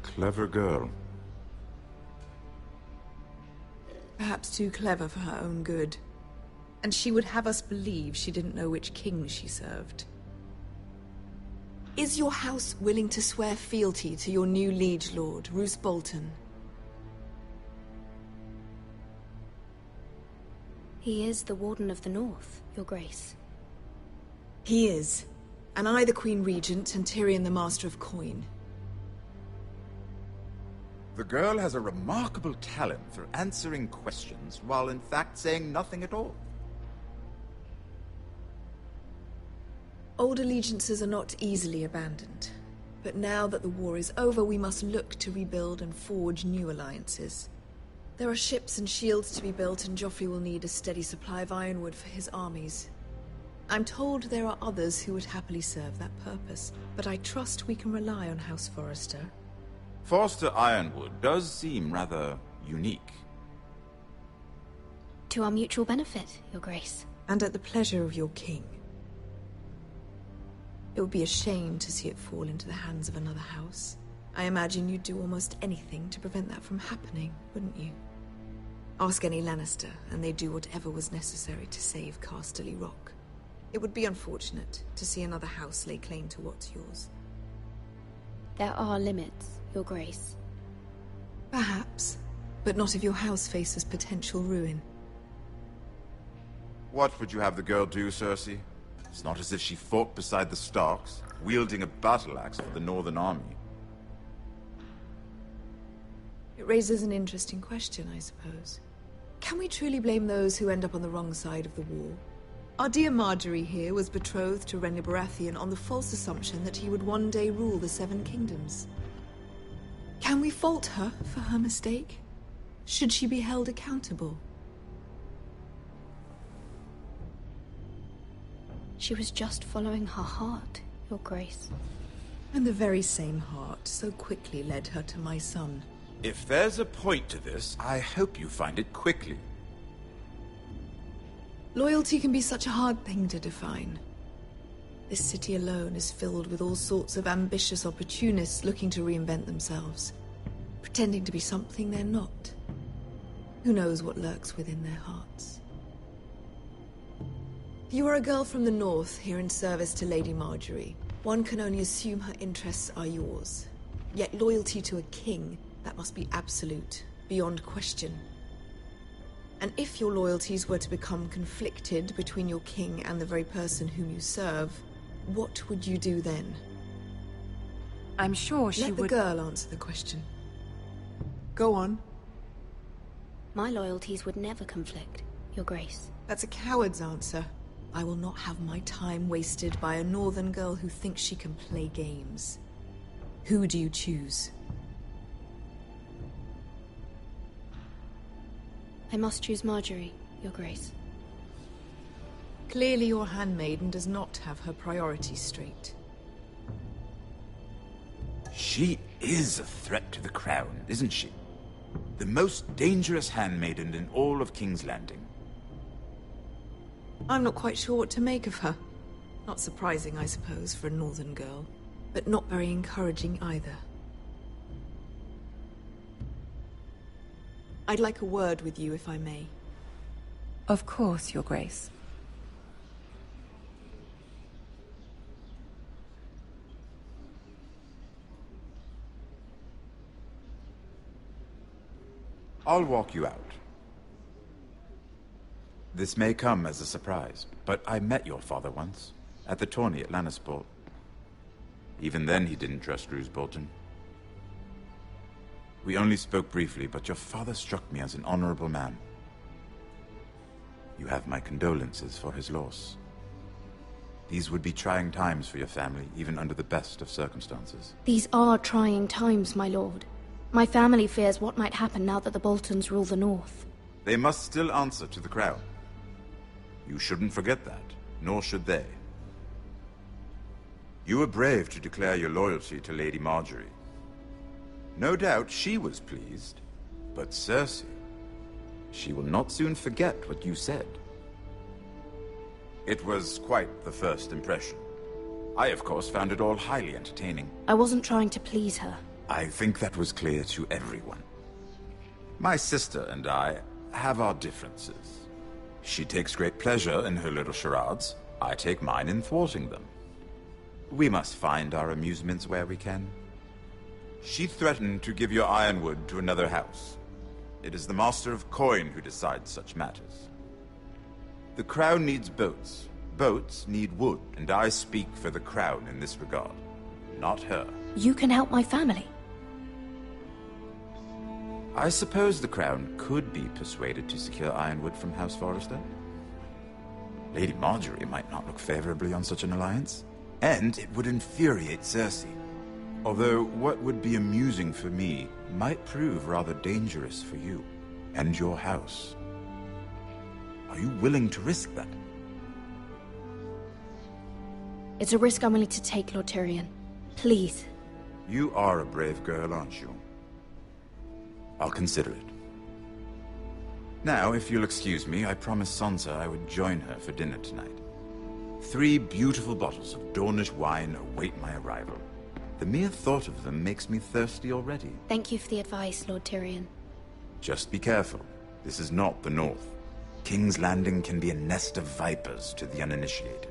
Clever girl. Perhaps too clever for her own good. And she would have us believe she didn't know which king she served. Is your house willing to swear fealty to your new liege lord, Roose Bolton? He is the Warden of the North, Your Grace. He is. And I the Queen Regent and Tyrion the Master of Coin. The girl has a remarkable talent for answering questions while in fact saying nothing at all. Old allegiances are not easily abandoned. But now that the war is over, we must look to rebuild and forge new alliances. There are ships and shields to be built, and Joffrey will need a steady supply of ironwood for his armies. I'm told there are others who would happily serve that purpose, but I trust we can rely on House Forrester. Forster Ironwood does seem rather unique. To our mutual benefit, Your Grace. And at the pleasure of your king. It would be a shame to see it fall into the hands of another house. I imagine you'd do almost anything to prevent that from happening, wouldn't you? Ask any Lannister, and they'd do whatever was necessary to save Casterly Rock. It would be unfortunate to see another house lay claim to what's yours. There are limits, Your Grace. Perhaps, but not if your house faces potential ruin. What would you have the girl do, Cersei? It's not as if she fought beside the Starks, wielding a battle axe for the Northern Army. It raises an interesting question, I suppose. Can we truly blame those who end up on the wrong side of the war? Our dear Marjorie here was betrothed to Renly Baratheon on the false assumption that he would one day rule the Seven Kingdoms. Can we fault her for her mistake? Should she be held accountable? She was just following her heart, Your Grace. And the very same heart so quickly led her to my son. If there's a point to this, I hope you find it quickly. Loyalty can be such a hard thing to define. This city alone is filled with all sorts of ambitious opportunists looking to reinvent themselves, pretending to be something they're not. Who knows what lurks within their hearts? You are a girl from the north, here in service to Lady Marjorie. One can only assume her interests are yours. Yet loyalty to a king, that must be absolute, beyond question. And if your loyalties were to become conflicted between your king and the very person whom you serve, what would you do then? I'm sure she would... Let the girl answer the question. Go on. My loyalties would never conflict, Your Grace. That's a coward's answer. I will not have my time wasted by a northern girl who thinks she can play games. Who do you choose? I must choose Marjorie, Your Grace. Clearly your handmaiden does not have her priorities straight. She is a threat to the crown, isn't she? The most dangerous handmaiden in all of King's Landing. I'm not quite sure what to make of her. Not surprising, I suppose, for a northern girl, but not very encouraging either. I'd like a word with you, if I may. Of course, Your Grace. I'll walk you out. This may come as a surprise, but I met your father once, at the tourney at Lannisport. Even then he didn't trust Roose Bolton. We only spoke briefly, but your father struck me as an honorable man. You have my condolences for his loss. These would be trying times for your family, even under the best of circumstances. These are trying times, my lord. My family fears what might happen now that the Boltons rule the North. They must still answer to the crown. You shouldn't forget that, nor should they. You were brave to declare your loyalty to Lady Marjorie. No doubt she was pleased, but Cersei, she will not soon forget what you said. It was quite the first impression. I, of course, found it all highly entertaining. I wasn't trying to please her. I think that was clear to everyone. My sister and I have our differences. She takes great pleasure in her little charades. I take mine in thwarting them. We must find our amusements where we can. She threatened to give your ironwood to another house. It is the Master of Coin who decides such matters. The crown needs boats. Boats need wood, and I speak for the crown in this regard, not her. You can help my family. I suppose the crown could be persuaded to secure ironwood from House Forrester. Lady Marjorie might not look favorably on such an alliance, and it would infuriate Cersei. Although what would be amusing for me might prove rather dangerous for you and your house. Are you willing to risk that? It's a risk I'm willing to take, Lord Tyrion. Please. You are a brave girl, aren't you? I'll consider it. Now, if you'll excuse me, I promised Sansa I would join her for dinner tonight. 3 beautiful bottles of Dornish wine await my arrival. The mere thought of them makes me thirsty already. Thank you for the advice, Lord Tyrion. Just be careful. This is not the North. King's Landing can be a nest of vipers to the uninitiated.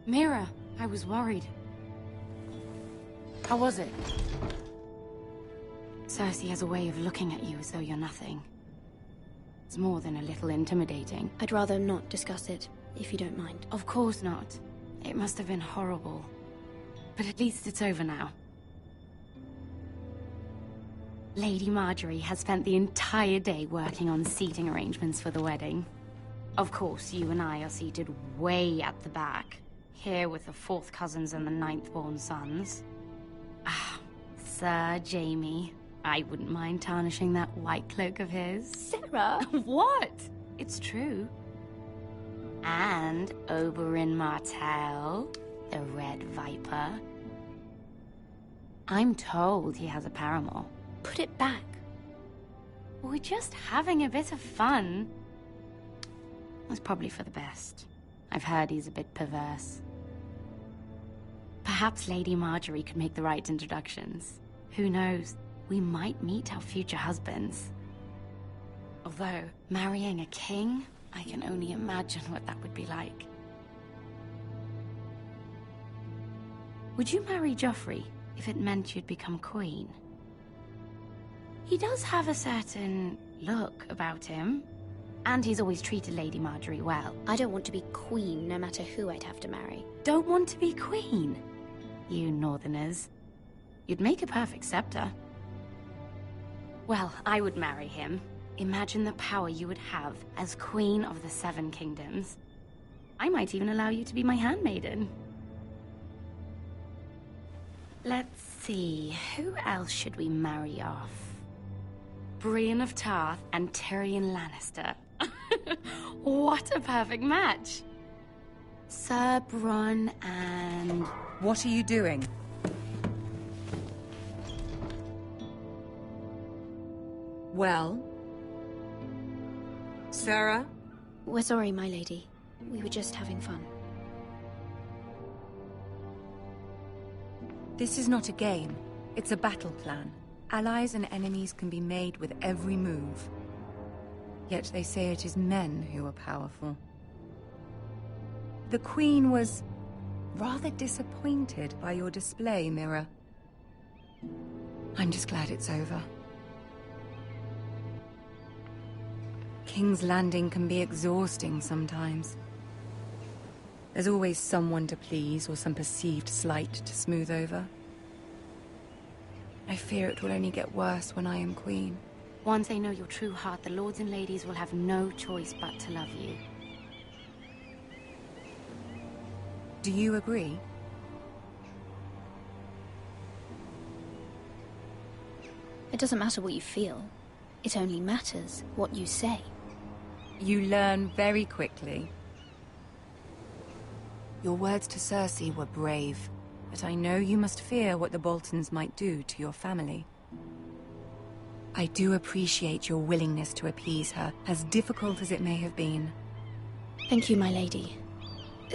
Mira, I was worried. How was it? Cersei has a way of looking at you as though you're nothing. It's more than a little intimidating. I'd rather not discuss it, if you don't mind. Of course not. It must have been horrible. But at least it's over now. Lady Margaery has spent the entire day working on seating arrangements for the wedding. Of course, you and I are seated way at the back, here with the 4th cousins and the 9th-born sons. Ah, Sir Jaime. I wouldn't mind tarnishing that white cloak of his. Sarah! What? It's true. And Oberyn Martell, the Red Viper. I'm told he has a paramour. Put it back. We're just having a bit of fun. It's probably for the best. I've heard he's a bit perverse. Perhaps Lady Margaery could make the right introductions. Who knows? We might meet our future husbands. Although, marrying a king, I can only imagine what that would be like. Would you marry Joffrey if it meant you'd become queen? He does have a certain look about him, and he's always treated Lady Margaery well. I don't want to be queen, no matter who I'd have to marry. Don't want to be queen? You Northerners. You'd make a perfect scepter. Well, I would marry him. Imagine the power you would have as Queen of the 7 Kingdoms. I might even allow you to be my handmaiden. Let's see, who else should we marry off? Brienne of Tarth and Tyrion Lannister. What a perfect match! Sir Bronn and... What are you doing? Well? Sarah? We're sorry, my lady. We were just having fun. This is not a game. It's a battle plan. Allies and enemies can be made with every move. Yet they say it is men who are powerful. The Queen was rather disappointed by your display, Mira. I'm just glad it's over. King's Landing can be exhausting sometimes. There's always someone to please or some perceived slight to smooth over. I fear it will only get worse when I am queen. Once they know your true heart, the lords and ladies will have no choice but to love you. Do you agree? It doesn't matter what you feel. It only matters what you say. You learn very quickly. Your words to Cersei were brave, but I know you must fear what the Boltons might do to your family. I do appreciate your willingness to appease her, as difficult as it may have been. Thank you, my lady.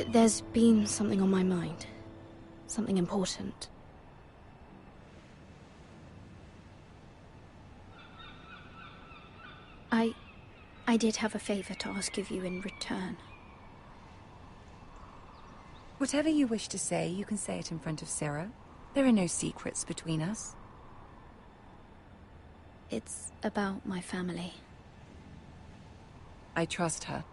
There's been something on my mind. Something important. I did have a favor to ask of you in return. Whatever you wish to say, you can say it in front of Sarah. There are no secrets between us. It's about my family. I trust her.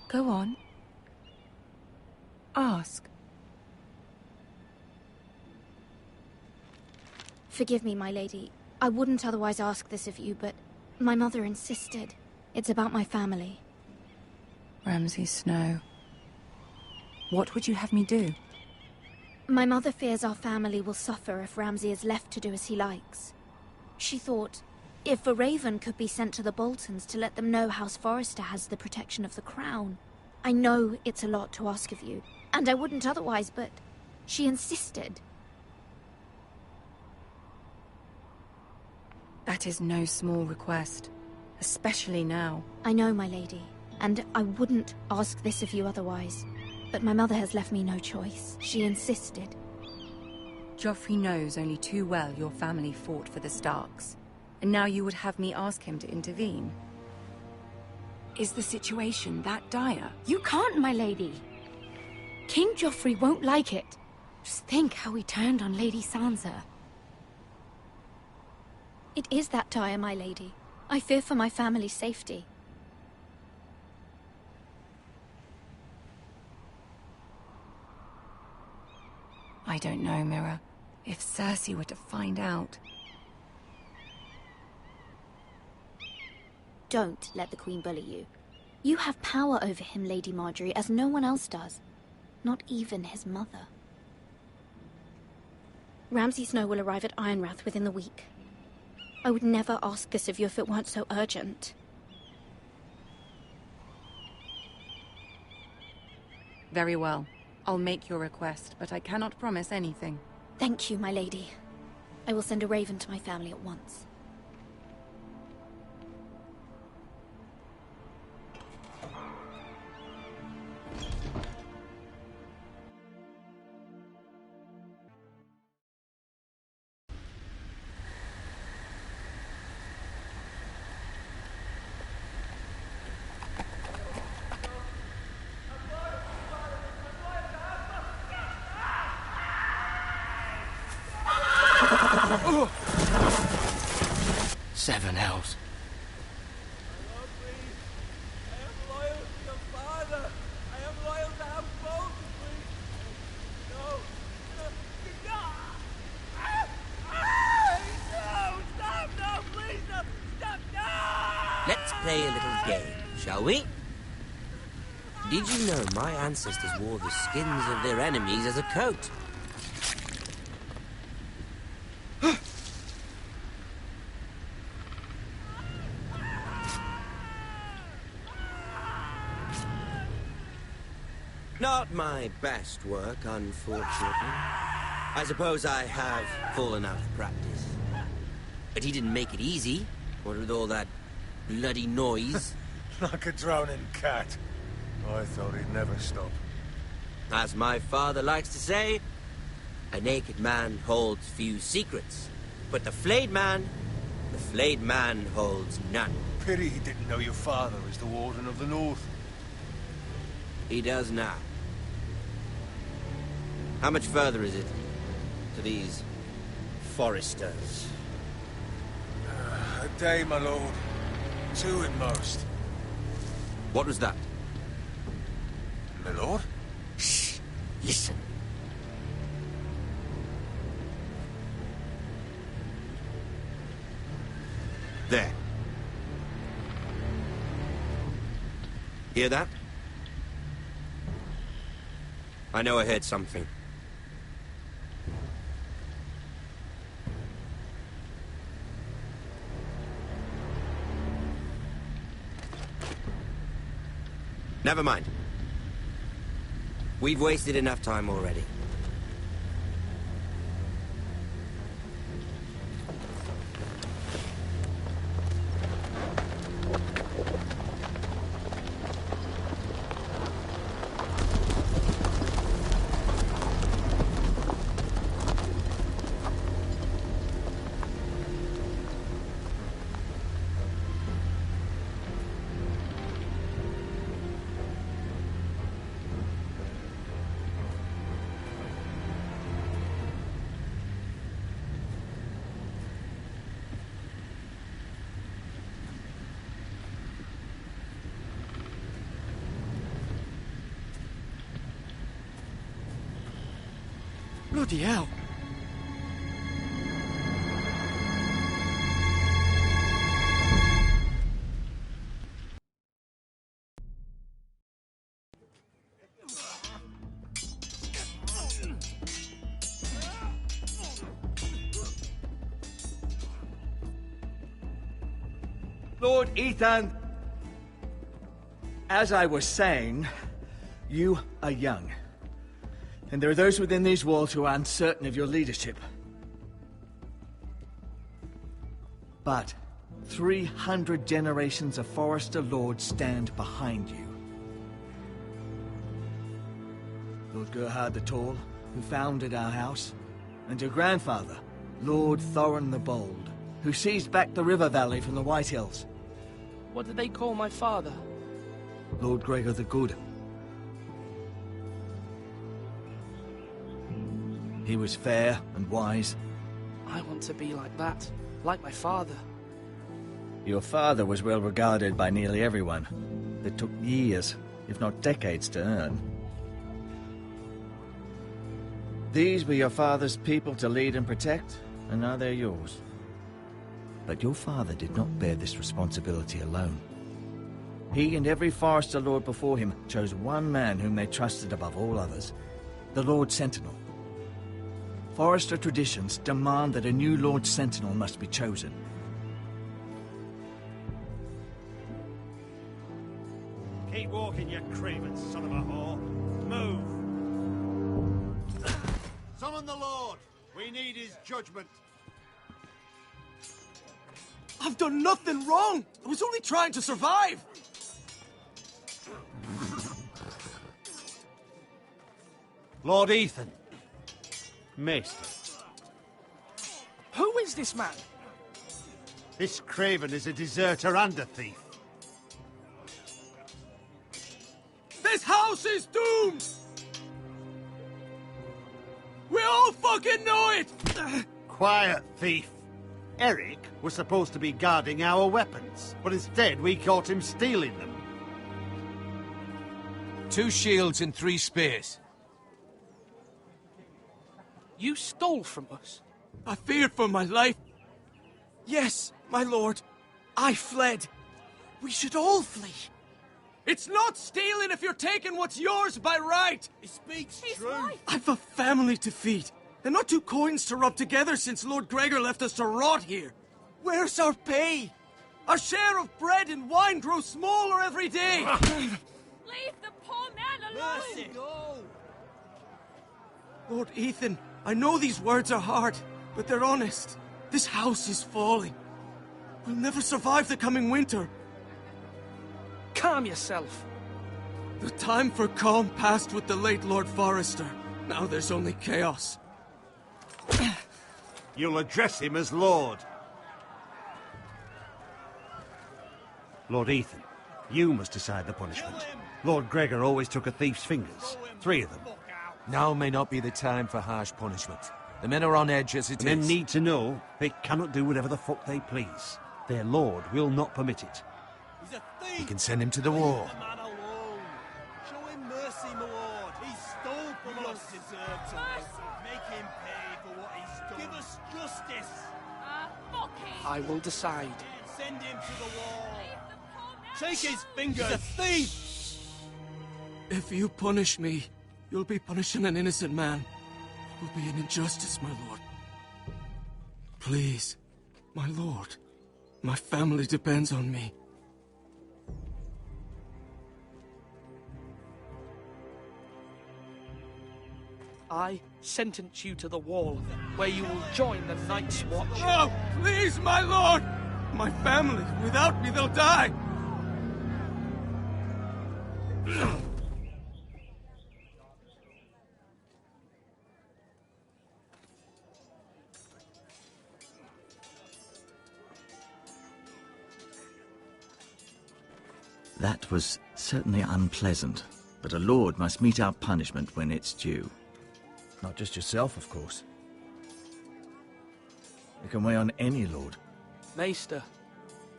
Go on. Ask. Forgive me, my lady. I wouldn't otherwise ask this of you, but my mother insisted. It's about my family. Ramsay Snow. What would you have me do? My mother fears our family will suffer if Ramsay is left to do as he likes. She thought, if a raven could be sent to the Boltons to let them know House Forrester has the protection of the crown. I know it's a lot to ask of you, and I wouldn't otherwise, but she insisted. That is no small request, especially now. I know, my lady, and I wouldn't ask this of you otherwise. But my mother has left me no choice. She insisted. Joffrey knows only too well your family fought for the Starks, and now you would have me ask him to intervene. Is the situation that dire? You can't, my lady. King Joffrey won't like it. Just think how he turned on Lady Sansa. It is that dire, my lady. I fear for my family's safety. I don't know, Mira. If Cersei were to find out... Don't let the Queen bully you. You have power over him, Lady Margaery, as no one else does. Not even his mother. Ramsay Snow will arrive at Ironrath within the week. I would never ask this of you if it weren't so urgent. Very well. I'll make your request, but I cannot promise anything. Thank you, my lady. I will send a raven to my family at once. Seven hells. Let's play a little game, shall we? Did you know my ancestors wore the skins of their enemies as a coat? Not my best work, unfortunately. I suppose I have fallen out of practice. But he didn't make it easy, what with all that bloody noise. Like a drowning cat. I thought he'd never stop. As my father likes to say, a naked man holds few secrets. But the flayed man holds none. Pity he didn't know your father is the Warden of the North. He does now. How much further is it to these Foresters? A day, my lord. 2 at most. What was that? My lord? Shh! Listen. There. Hear that? I know I heard something. Never mind. We've wasted enough time already. Bloody hell. Lord Ethan, as I was saying, you are young. And there are those within these walls who are uncertain of your leadership. But 300 generations of Forester lords stand behind you. Lord Gerhard the Tall, who founded our house, and your grandfather, Lord Thorin the Bold, who seized back the river valley from the White Hills. What did they call my father? Lord Gregor the Good. He was fair and wise. I want to be like that, like my father. Your father was well regarded by nearly everyone. It took years, if not decades, to earn. These were your father's people to lead and protect, and now they're yours. But your father did not bear this responsibility alone. He and every Forester Lord before him chose one man whom they trusted above all others, the Lord Sentinel. Forester traditions demand that a new Lord Sentinel must be chosen. Keep walking, you craven son of a whore. Move! Summon the Lord! We need his judgment. I've done nothing wrong! I was only trying to survive! Lord Ethan. Maester. Who is this man? This craven is a deserter and a thief. This house is doomed! We all fucking know it! Quiet, thief. Eric was supposed to be guarding our weapons, but instead we caught him stealing them. 2 shields and 3 spears. You stole from us? I feared for my life. Yes, my lord. I fled. We should all flee. It's not stealing if you're taking what's yours by right. He speaks truth. I've a family to feed. And not 2 coins to rub together since Lord Gregor left us to rot here. Where's our pay? Our share of bread and wine grows smaller every day. Leave the poor man alone! Mercy. Lord Ethan, I know these words are hard, but they're honest. This house is falling. We'll never survive the coming winter. Calm yourself. The time for calm passed with the late Lord Forester. Now there's only chaos. You'll address him as Lord. Lord Ethan, you must decide the punishment. Lord Gregor always took a thief's fingers. 3 of them. Now may not be the time for harsh punishment. The men are on edge as it is. Men need to know they cannot do whatever the fuck they please. Their lord will not permit it. He's a thief! We can send him to the war. Leave the man alone. Show him mercy, my lord. He stole from us. Deserve to make him pay for what he's done. Give us justice. Fuck him! I will decide. Send him to the wall. Take his fingers. He's a thief. If you punish me, you'll be punishing an innocent man. It will be an injustice, my lord. Please, my lord. My family depends on me. I sentence you to the wall, where you will join the Night's Watch. No, please, my lord! My family, without me, they'll die! That was certainly unpleasant, but a lord must mete out punishment when it's due. Not just yourself, of course. It can weigh on any lord. Maester,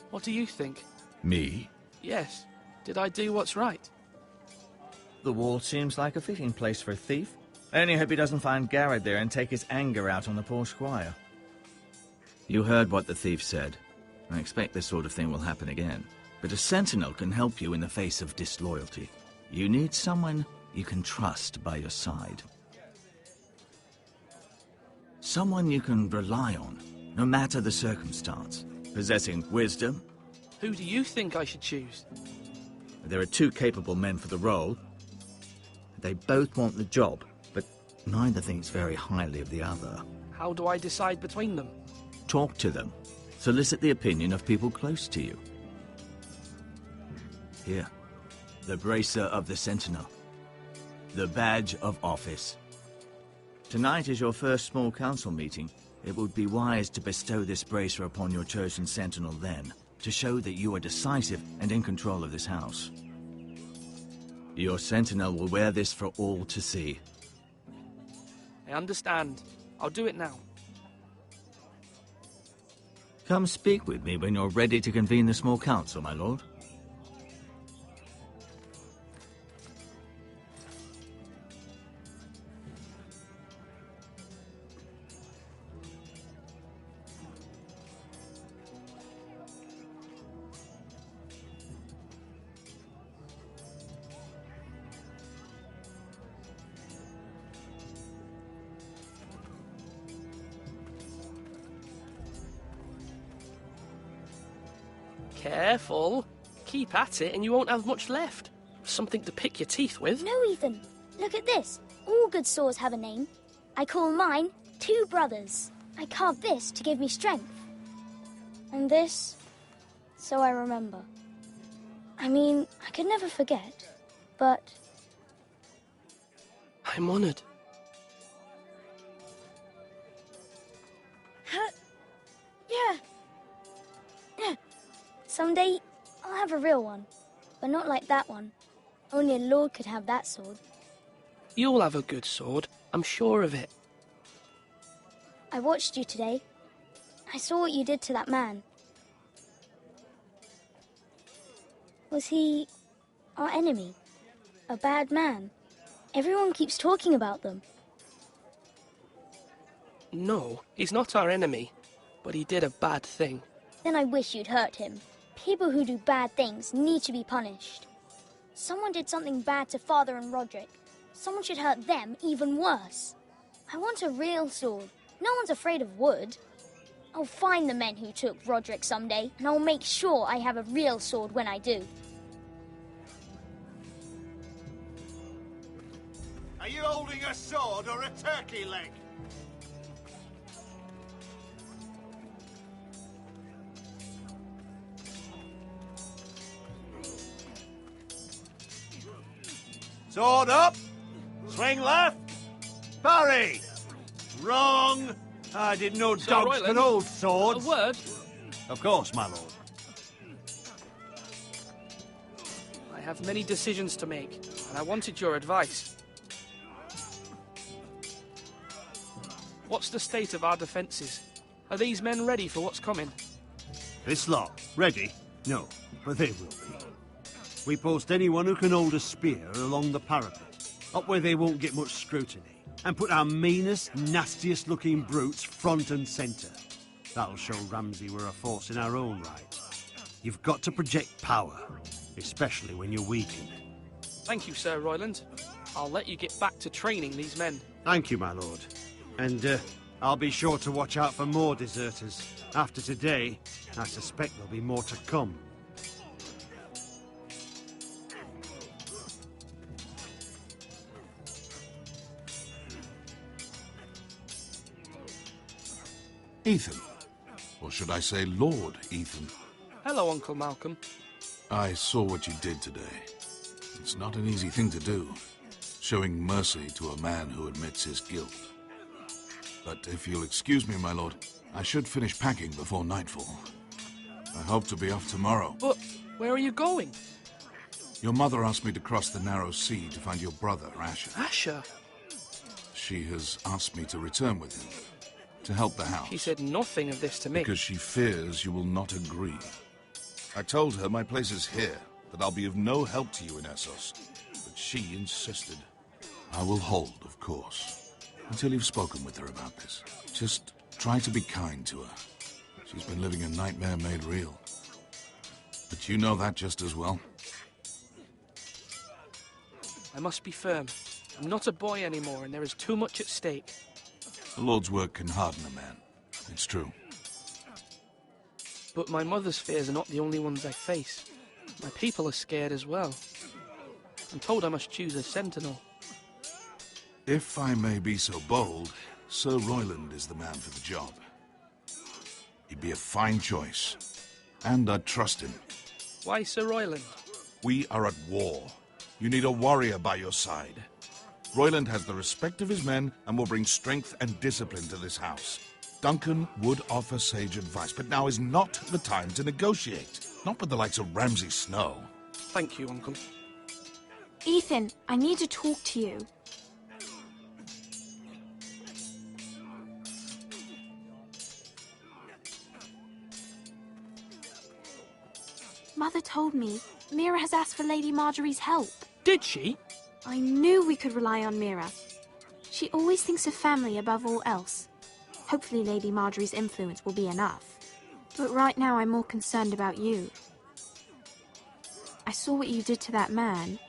what do you think? Me? Yes. Did I do what's right? The wall seems like a fitting place for a thief. I only hope he doesn't find Garrett there and take his anger out on the poor squire. You heard what the thief said. I expect this sort of thing will happen again. But a sentinel can help you in the face of disloyalty. You need someone you can trust by your side. Someone you can rely on, no matter the circumstance. Possessing wisdom. Who do you think I should choose? There are 2 capable men for the role. They both want the job, but neither thinks very highly of the other. How do I decide between them? Talk to them. Solicit the opinion of people close to you. Here, the bracer of the Sentinel. The badge of office. Tonight is your first small council meeting. It would be wise to bestow this bracer upon your chosen Sentinel then, to show that you are decisive and in control of this house. Your sentinel will wear this for all to see. I understand. I'll do it now. Come speak with me when you're ready to convene the small council, my lord. Careful. Keep at it and you won't have much left. Something to pick your teeth with. No, Ethan. Look at this. All good swords have a name. I call mine Two Brothers. I carved this to give me strength. And this, so I remember. I mean, I could never forget, but... I'm honored. Yeah. Someday, I'll have a real one. But not like that one. Only a lord could have that sword. You'll have a good sword. I'm sure of it. I watched you today. I saw what you did to that man. Was he our enemy? A bad man? Everyone keeps talking about them. No, he's not our enemy. But he did a bad thing. Then I wish you'd hurt him. People who do bad things need to be punished. Someone did something bad to Father and Roderick. Someone should hurt them even worse. I want a real sword. No one's afraid of wood. I'll find the men who took Roderick someday, and I'll make sure I have a real sword when I do. Are you holding a sword or a turkey leg? Sword up! Swing left! Parry! Wrong! I didn't know Sir dogs Royland, could hold swords. A word? Of course, my lord. I have many decisions to make, and I wanted your advice. What's the state of our defences? Are these men ready for what's coming? This lot, ready? No, but they will be. We post anyone who can hold a spear along the parapet, up where they won't get much scrutiny, and put our meanest, nastiest looking brutes front and centre. That'll show Ramsay we're a force in our own right. You've got to project power, especially when you're weakened. Thank you, Sir Royland. I'll let you get back to training these men. Thank you, my lord. And I'll be sure to watch out for more deserters. After today, I suspect there'll be more to come. Ethan. Or should I say Lord Ethan? Hello, Uncle Malcolm. I saw what you did today. It's not an easy thing to do, showing mercy to a man who admits his guilt. But if you'll excuse me, my lord, I should finish packing before nightfall. I hope to be off tomorrow. But where are you going? Your mother asked me to cross the narrow sea to find your brother, Asher. Asher? She has asked me to return with him, to help the house. She said nothing of this to me. Because she fears you will not agree. I told her my place is here, that I'll be of no help to you in Essos. But she insisted. I will hold, of course, until you've spoken with her about this. Just try to be kind to her. She's been living a nightmare made real. But you know that just as well. I must be firm. I'm not a boy anymore, and there is too much at stake. The Lord's work can harden a man. It's true. But my mother's fears are not the only ones I face. My people are scared as well. I'm told I must choose a sentinel. If I may be so bold, Sir Royland is the man for the job. He'd be a fine choice, and I'd trust him. Why Sir Royland? We are at war. You need a warrior by your side. Royland has the respect of his men and will bring strength and discipline to this house. Duncan would offer sage advice, but now is not the time to negotiate. Not with the likes of Ramsay Snow. Thank you, Uncle. Ethan, I need to talk to you. Mother told me Mira has asked for Lady Marjorie's help. Did she? I knew we could rely on Mira. She always thinks of family above all else. Hopefully Lady Marjorie's influence will be enough. But right now I'm more concerned about you. I saw what you did to that man.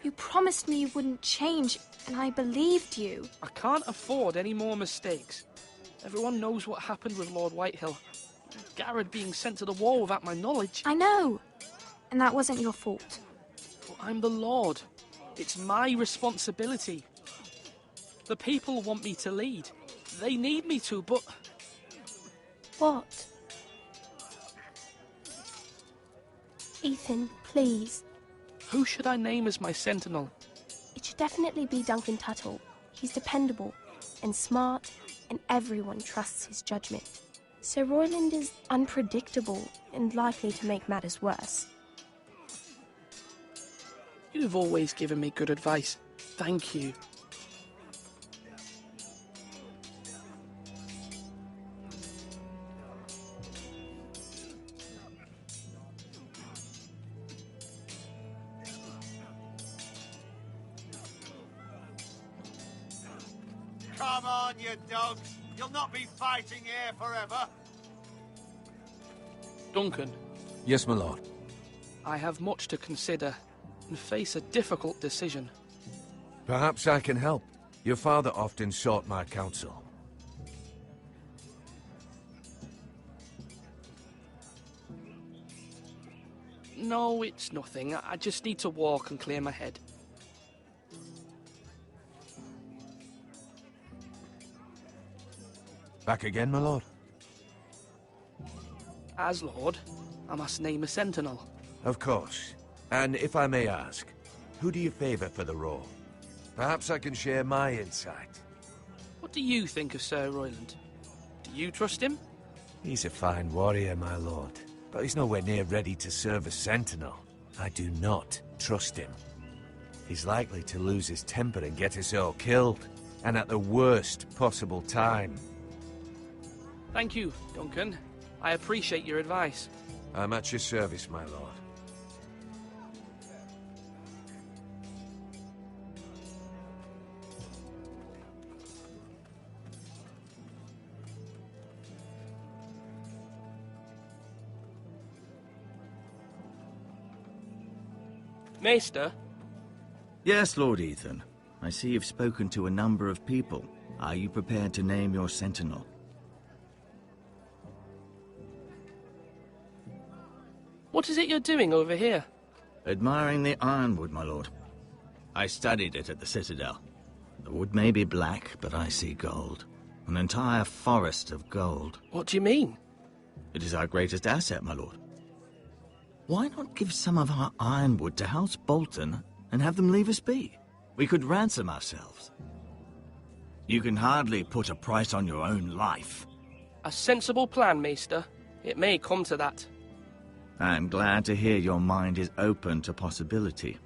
You promised me you wouldn't change, and I believed you. I can't afford any more mistakes. Everyone knows what happened with Lord Whitehill. Garrett being sent to the war without my knowledge. I know. And that wasn't your fault. Well, I'm the Lord. It's my responsibility. The people want me to lead. They need me to, but... What? Ethan, please. Who should I name as my sentinel? It should definitely be Duncan Tuttle. He's dependable and smart, and everyone trusts his judgment. Sir Royland is unpredictable and likely to make matters worse. You've always given me good advice. Thank you. Come on, you dogs. You'll not be fighting here forever. Duncan. Yes, my lord. I have much to consider and face a difficult decision. Perhaps I can help. Your father often sought my counsel. No, it's nothing. I just need to walk and clear my head. Back again, my lord? As Lord, I must name a sentinel. Of course. And if I may ask, who do you favor for the role? Perhaps I can share my insight. What do you think of Sir Royland? Do you trust him? He's a fine warrior, my lord, but he's nowhere near ready to serve as sentinel. I do not trust him. He's likely to lose his temper and get us all killed, and at the worst possible time. Thank you, Duncan. I appreciate your advice. I'm at your service, my lord. Maester? Yes, Lord Ethan. I see you've spoken to a number of people. Are you prepared to name your sentinel? What is it you're doing over here? Admiring the ironwood, my lord. I studied it at the Citadel. The wood may be black, but I see gold. An entire forest of gold. What do you mean? It is our greatest asset, my lord. Why not give some of our ironwood to House Bolton and have them leave us be? We could ransom ourselves. You can hardly put a price on your own life. A sensible plan, Maester. It may come to that. I'm glad to hear your mind is open to possibility.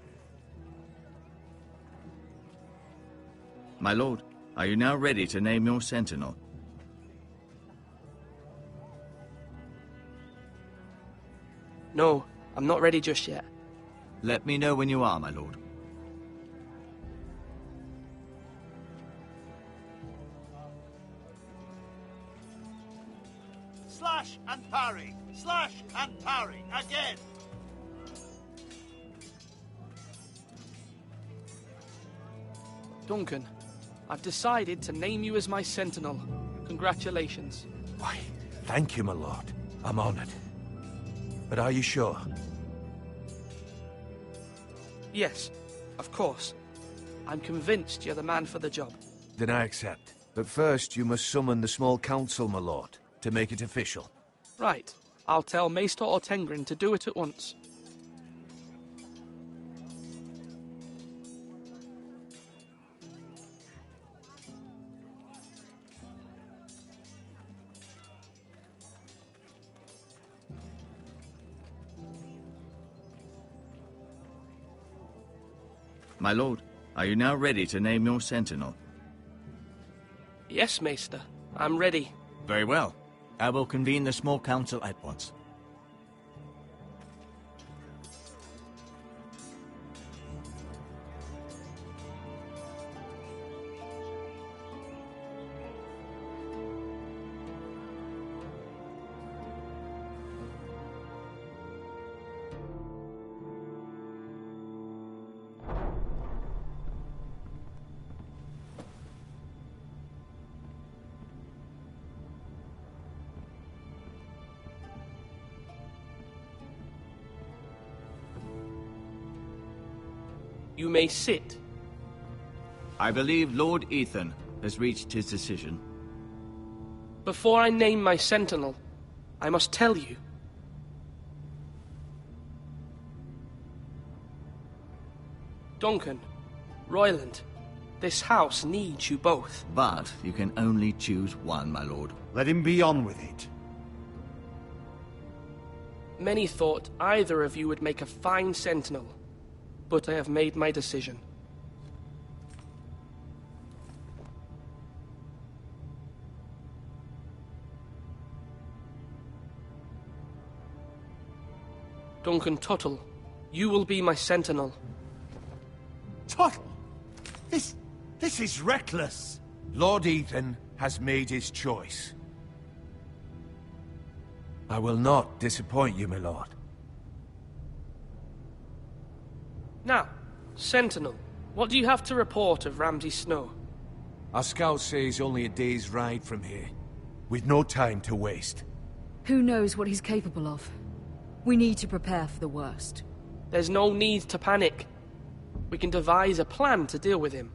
My lord, are you now ready to name your sentinel? No, I'm not ready just yet. Let me know when you are, my lord. Slash and parry! Slash and parry! Again! Duncan, I've decided to name you as my sentinel. Congratulations. Why, thank you, my lord. I'm honored. But are you sure? Yes, of course. I'm convinced you're the man for the job. Then I accept. But first, you must summon the small council, my lord, to make it official. Right. I'll tell Maester Ortengrin to do it at once. My lord, are you now ready to name your sentinel? Yes, Maester. I'm ready. Very well. I will convene the small council at once. You may sit. I believe Lord Ethan has reached his decision. Before I name my sentinel, I must tell you. Duncan, Royland, this house needs you both. But you can only choose one, my lord. Let him be on with it. Many thought either of you would make a fine sentinel, but I have made my decision. Duncan Tuttle, you will be my sentinel. Tuttle? This is reckless. Lord Ethan has made his choice. I will not disappoint you, my lord. Now, Sentinel, what do you have to report of Ramsay Snow? Our scouts say he's only a day's ride from here. We've no time to waste. Who knows what he's capable of? We need to prepare for the worst. There's no need to panic. We can devise a plan to deal with him.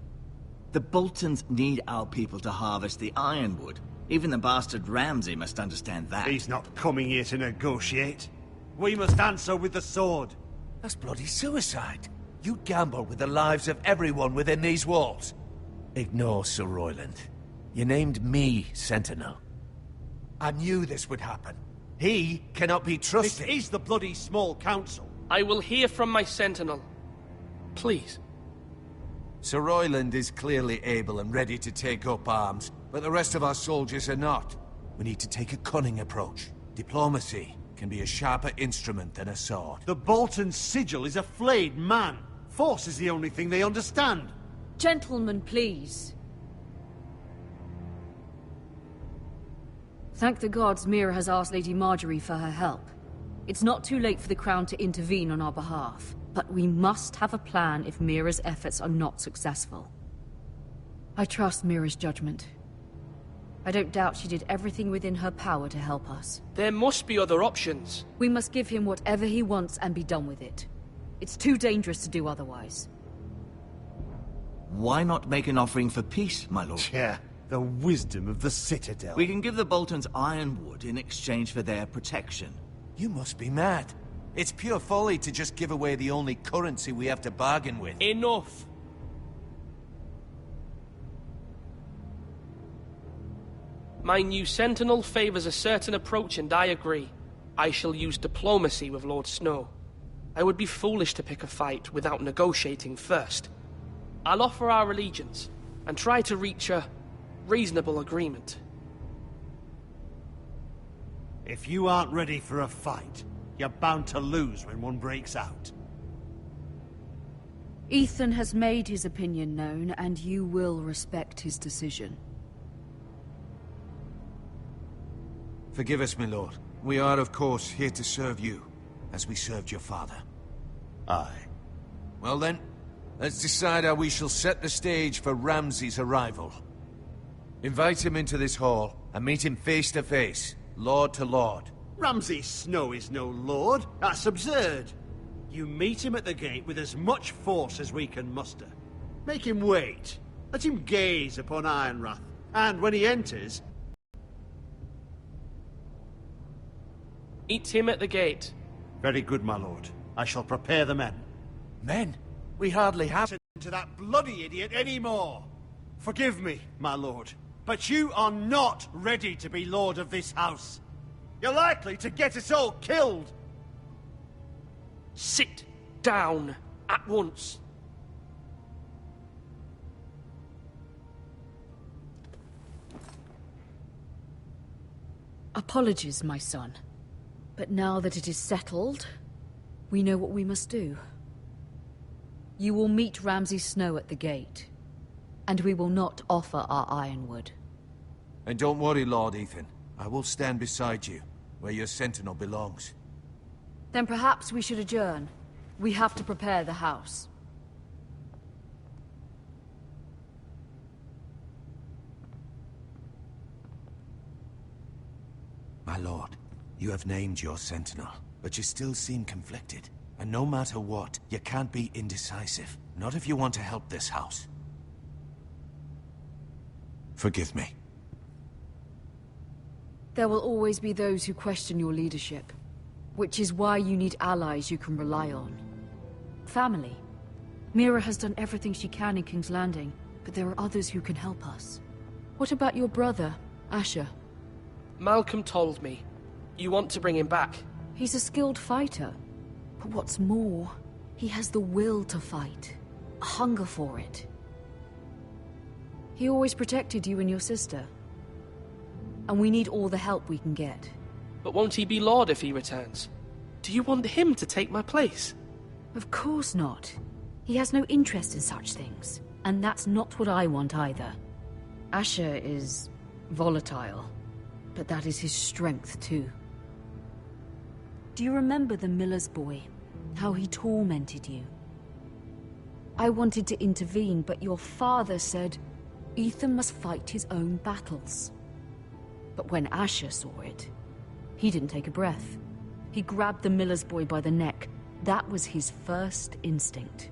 The Boltons need our people to harvest the ironwood. Even the bastard Ramsay must understand that. He's not coming here to negotiate. We must answer with the sword. That's bloody suicide. You gamble with the lives of everyone within these walls. Ignore Sir Royland. You named me Sentinel. I knew this would happen. He cannot be trusted. This is the bloody small council. I will hear from my Sentinel. Please. Sir Royland is clearly able and ready to take up arms, but the rest of our soldiers are not. We need to take a cunning approach. Diplomacy can be a sharper instrument than a sword. The Bolton sigil is a flayed man. Force is the only thing they understand. Gentlemen, please. Thank the gods Mira has asked Lady Marjorie for her help. It's not too late for the Crown to intervene on our behalf, but we must have a plan if Mira's efforts are not successful. I trust Mira's judgment. I don't doubt she did everything within her power to help us. There must be other options. We must give him whatever he wants and be done with it. It's too dangerous to do otherwise. Why not make an offering for peace, my lord? Yeah, the wisdom of the Citadel. We can give the Boltons ironwood in exchange for their protection. You must be mad. It's pure folly to just give away the only currency we have to bargain with. Enough! My new Sentinel favors a certain approach, and I agree. I shall use diplomacy with Lord Snow. I would be foolish to pick a fight without negotiating first. I'll offer our allegiance, and try to reach a reasonable agreement. If you aren't ready for a fight, you're bound to lose when one breaks out. Ethan has made his opinion known, and you will respect his decision. Forgive us, my lord. We are, of course, here to serve you, as we served your father. Aye. Well then, let's decide how we shall set the stage for Ramsay's arrival. Invite him into this hall, and meet him face to face, lord to lord. Ramsay Snow is no lord. That's absurd. You meet him at the gate with as much force as we can muster. Make him wait. Let him gaze upon Ironrath. And when he enters... Meet him at the gate. Very good, my lord. I shall prepare the men. Men? We hardly have... ...to that bloody idiot anymore. Forgive me, my lord, but you are not ready to be lord of this house. You're likely to get us all killed. Sit down at once. Apologies, my son. But now that it is settled, we know what we must do. You will meet Ramsay Snow at the gate, and we will not offer our ironwood. And don't worry, Lord Ethan. I will stand beside you, where your sentinel belongs. Then perhaps we should adjourn. We have to prepare the house. My lord, you have named your sentinel, but you still seem conflicted. And no matter what, you can't be indecisive. Not if you want to help this house. Forgive me. There will always be those who question your leadership, which is why you need allies you can rely on. Family. Mira has done everything she can in King's Landing, but there are others who can help us. What about your brother, Asher? Malcolm told me. You want to bring him back? He's a skilled fighter. But what's more, he has the will to fight. A hunger for it. He always protected you and your sister. And we need all the help we can get. But won't he be Lord if he returns? Do you want him to take my place? Of course not. He has no interest in such things. And that's not what I want either. Asher is volatile. But that is his strength too. Do you remember the miller's boy? How he tormented you? I wanted to intervene, but your father said Ethan must fight his own battles. But when Asher saw it, he didn't take a breath. He grabbed the miller's boy by the neck. That was his first instinct.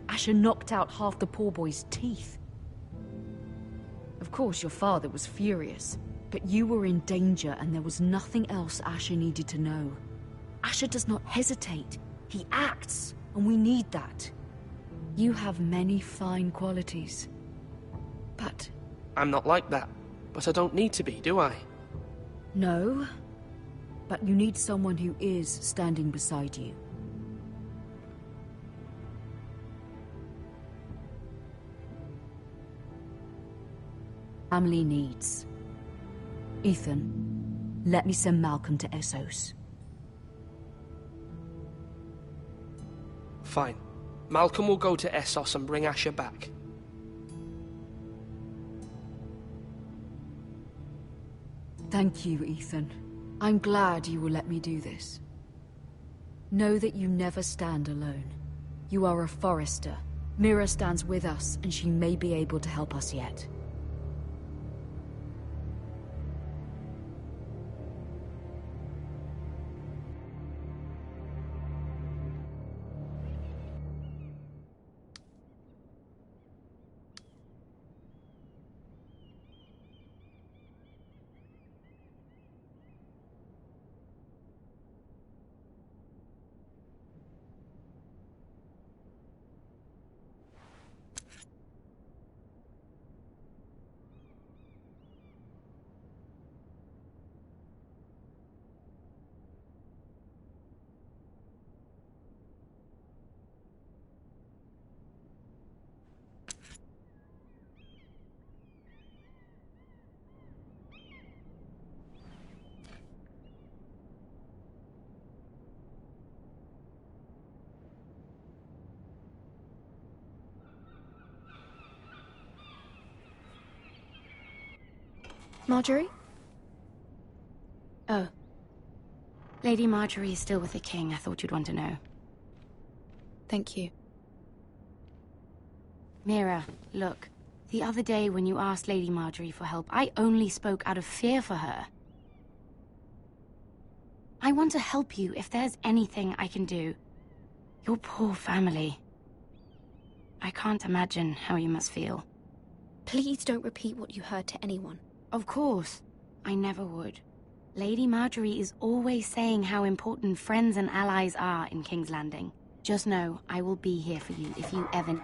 Asher knocked out half the poor boy's teeth. Of course, your father was furious, but you were in danger and there was nothing else Asher needed to know. Asher does not hesitate. He acts, and we need that. You have many fine qualities. But... I'm not like that. But I don't need to be, do I? No. But you need someone who is standing beside you. Family needs. Ethan, let me send Malcolm to Essos. Fine. Malcolm will go to Essos and bring Asher back. Thank you, Ethan. I'm glad you will let me do this. Know that you never stand alone. You are a Forrester. Mira stands with us, and she may be able to help us yet. Marjorie? Oh. Lady Marjorie is still with the king. I thought you'd want to know. Thank you. Mira, look. The other day when you asked Lady Marjorie for help, I only spoke out of fear for her. I want to help you if there's anything I can do. Your poor family. I can't imagine how you must feel. Please don't repeat what you heard to anyone. Of course. I never would. Lady Marjorie is always saying how important friends and allies are in King's Landing. Just know, I will be here for you if you ever...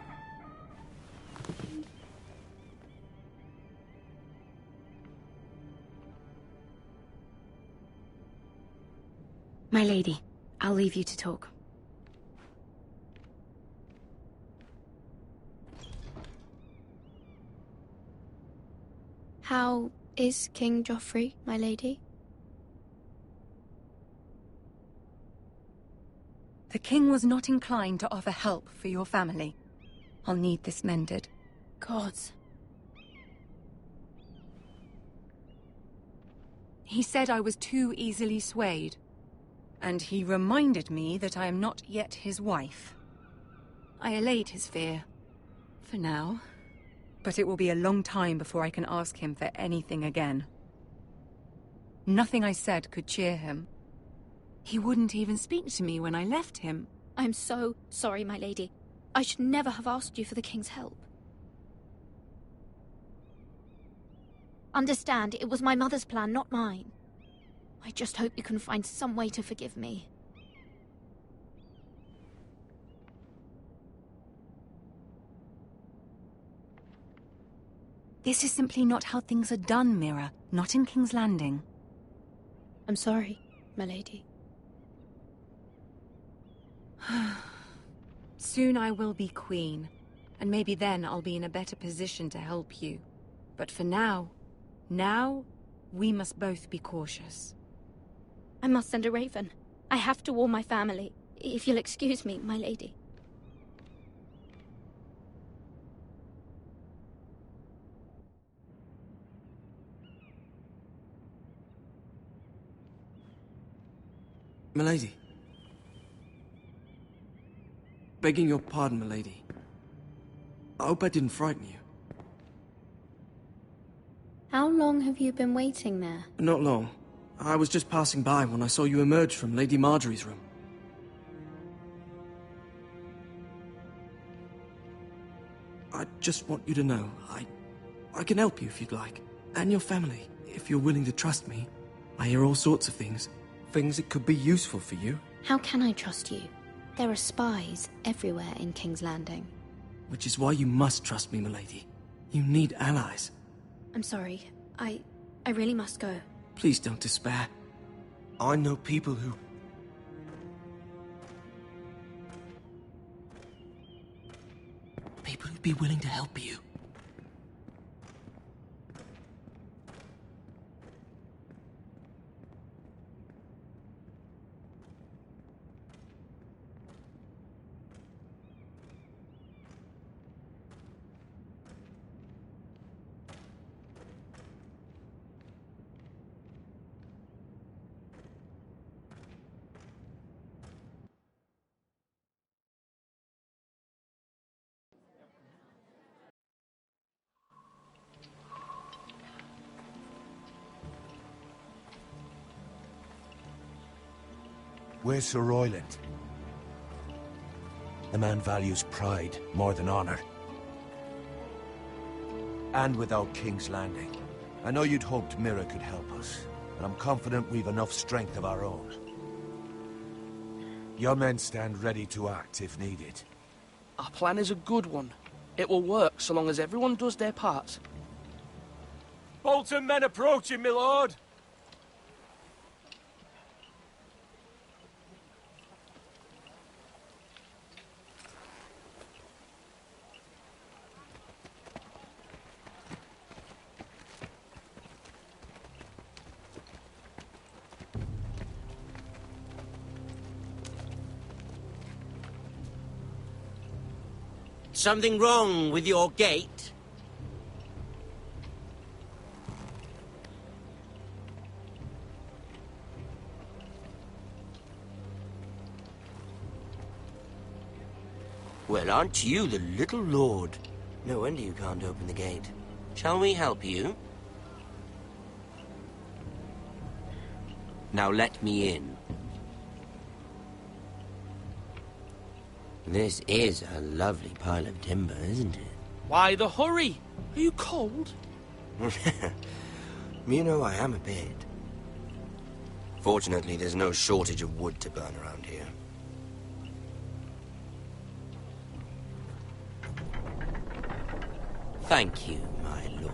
My lady, I'll leave you to talk. How is King Joffrey, my lady? The king was not inclined to offer help for your family. I'll need this mended. Gods. He said I was too easily swayed. And he reminded me that I am not yet his wife. I allayed his fear. For now. But it will be a long time before I can ask him for anything again. Nothing I said could cheer him. He wouldn't even speak to me when I left him. I'm so sorry, my lady. I should never have asked you for the king's help. Understand, it was my mother's plan, not mine. I just hope you can find some way to forgive me. This is simply not how things are done, Mira. Not in King's Landing. I'm sorry, my lady. Soon I will be queen, and maybe then I'll be in a better position to help you. But for now, we must both be cautious. I must send a raven. I have to warn my family. If you'll excuse me, my lady. Milady. Begging your pardon, milady. I hope I didn't frighten you. How long have you been waiting there? Not long. I was just passing by when I saw you emerge from Lady Marjorie's room. I just want you to know, I can help you if you'd like. And your family, if you're willing to trust me. I hear all sorts of things. Things that could be useful for you. How can I trust you? There are spies everywhere in King's Landing. Which is why you must trust me, milady. You need allies. I'm sorry. I really must go. Please don't despair. I know people who... People who'd be willing to help you. Where's Sir Royland? The man values pride more than honor. And without King's Landing. I know you'd hoped Mira could help us, but I'm confident we've enough strength of our own. Your men stand ready to act if needed. Our plan is a good one. It will work so long as everyone does their part. Bolton men approaching, my lord! Something wrong with your gate? Well, aren't you the little lord? No wonder you can't open the gate. Shall we help you? Now let me in. This is a lovely pile of timber, isn't it? Why the hurry? Are you cold? You know, I am a bit. Fortunately, there's no shortage of wood to burn around here. Thank you, my lord.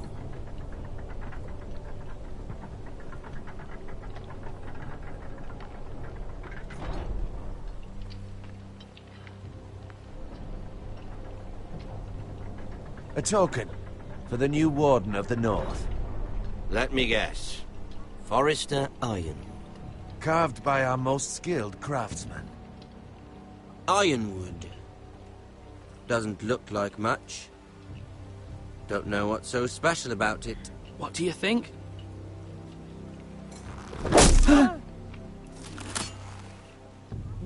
A token for the new Warden of the North. Let me guess. Forrester Iron. Carved by our most skilled craftsman. Ironwood. Doesn't look like much. Don't know what's so special about it. What do you think?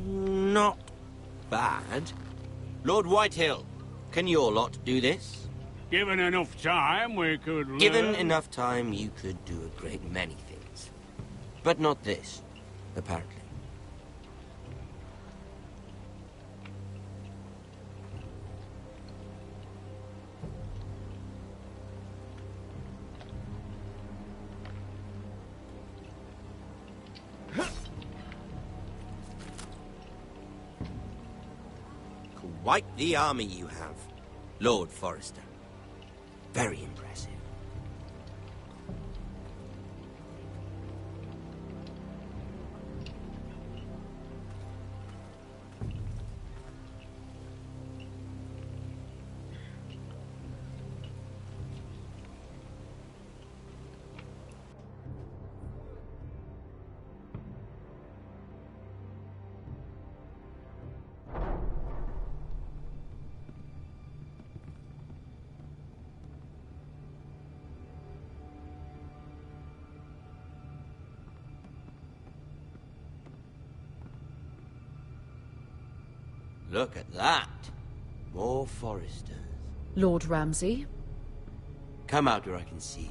Not bad. Lord Whitehill, can your lot do this? Given enough time, we could learn. Given enough time, you could do a great many things. But not this, apparently. Quite the army you have, Lord Forrester. Very impressive. Look at that. More Forresters. Lord Ramsay? Come out where I can see you.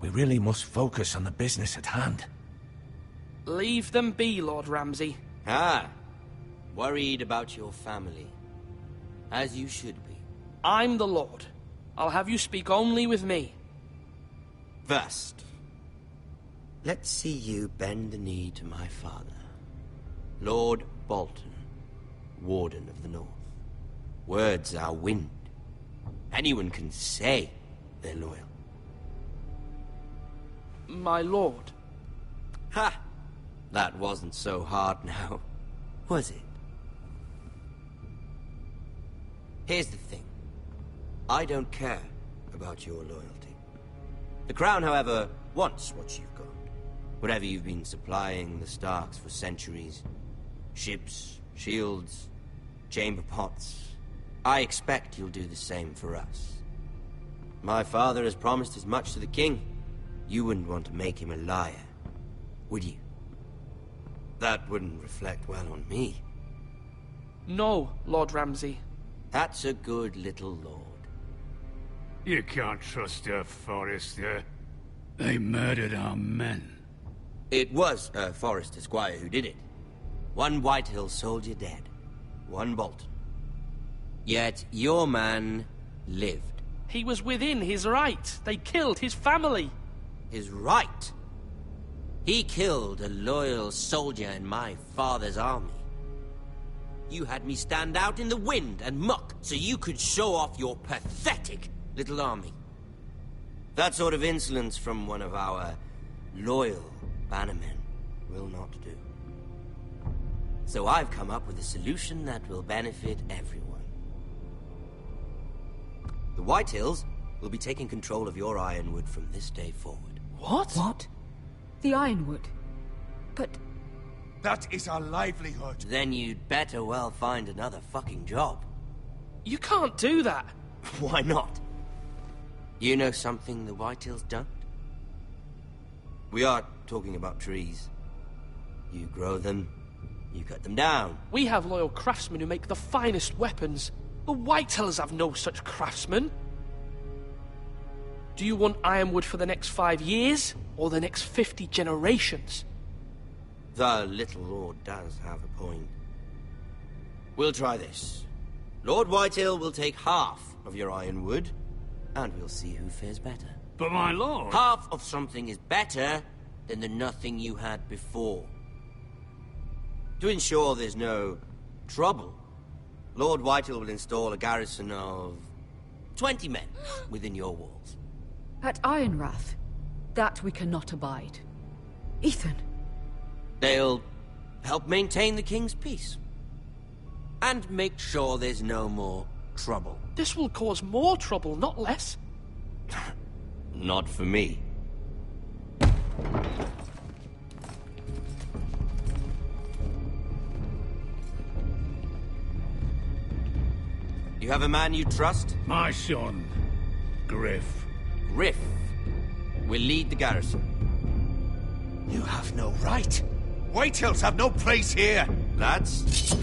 We really must focus on the business at hand. Leave them be, Lord Ramsay. Ah, worried about your family. As you should be. I'm the Lord. I'll have you speak only with me. First, let's see you bend the knee to my father, Lord Bolton, Warden of the North. Words are wind. Anyone can say they're loyal. My lord. Ha! That wasn't so hard now, was it? Here's the thing. I don't care about your loyalty. The Crown, however, wants what you've got. Whatever you've been supplying the Starks for centuries. Ships, shields, chamber pots. I expect you'll do the same for us. My father has promised as much to the king. You wouldn't want to make him a liar, would you? That wouldn't reflect well on me. No, Lord Ramsay. That's a good little lord. You can't trust her, Forrester. They murdered our men. It was a Forrester squire who did it. One Whitehill soldier dead. One Bolton. Yet your man lived. He was within his right. They killed his family. His right? He killed a loyal soldier in my father's army. You had me stand out in the wind and muck so you could show off your pathetic little army. That sort of insolence from one of our loyal bannermen will not do. So I've come up with a solution that will benefit everyone. The Whitehills will be taking control of your Ironwood from this day forward. What? What? The Ironwood? But... That is our livelihood. Then you'd better well find another fucking job. You can't do that. Why not? You know something the Whitehills don't? We are talking about trees. You grow them, you cut them down. We have loyal craftsmen who make the finest weapons. The Whitehills have no such craftsmen. Do you want Ironwood for the next 5 years, or the next 50 generations? The little lord does have a point. We'll try this. Lord Whitehill will take half of your Ironwood, and we'll see who fares better. But my lord... Half of something is better than the nothing you had before. To ensure there's no trouble, Lord Whitehill will install a garrison of 20 men within your walls. At Ironrath, that we cannot abide. Ethan. They'll help maintain the king's peace. And make sure there's no more trouble. This will cause more trouble, not less. Not for me. You have a man you trust? My son, Griff. Griff will lead the garrison. You have no right. Whitehills have no place here. Lads,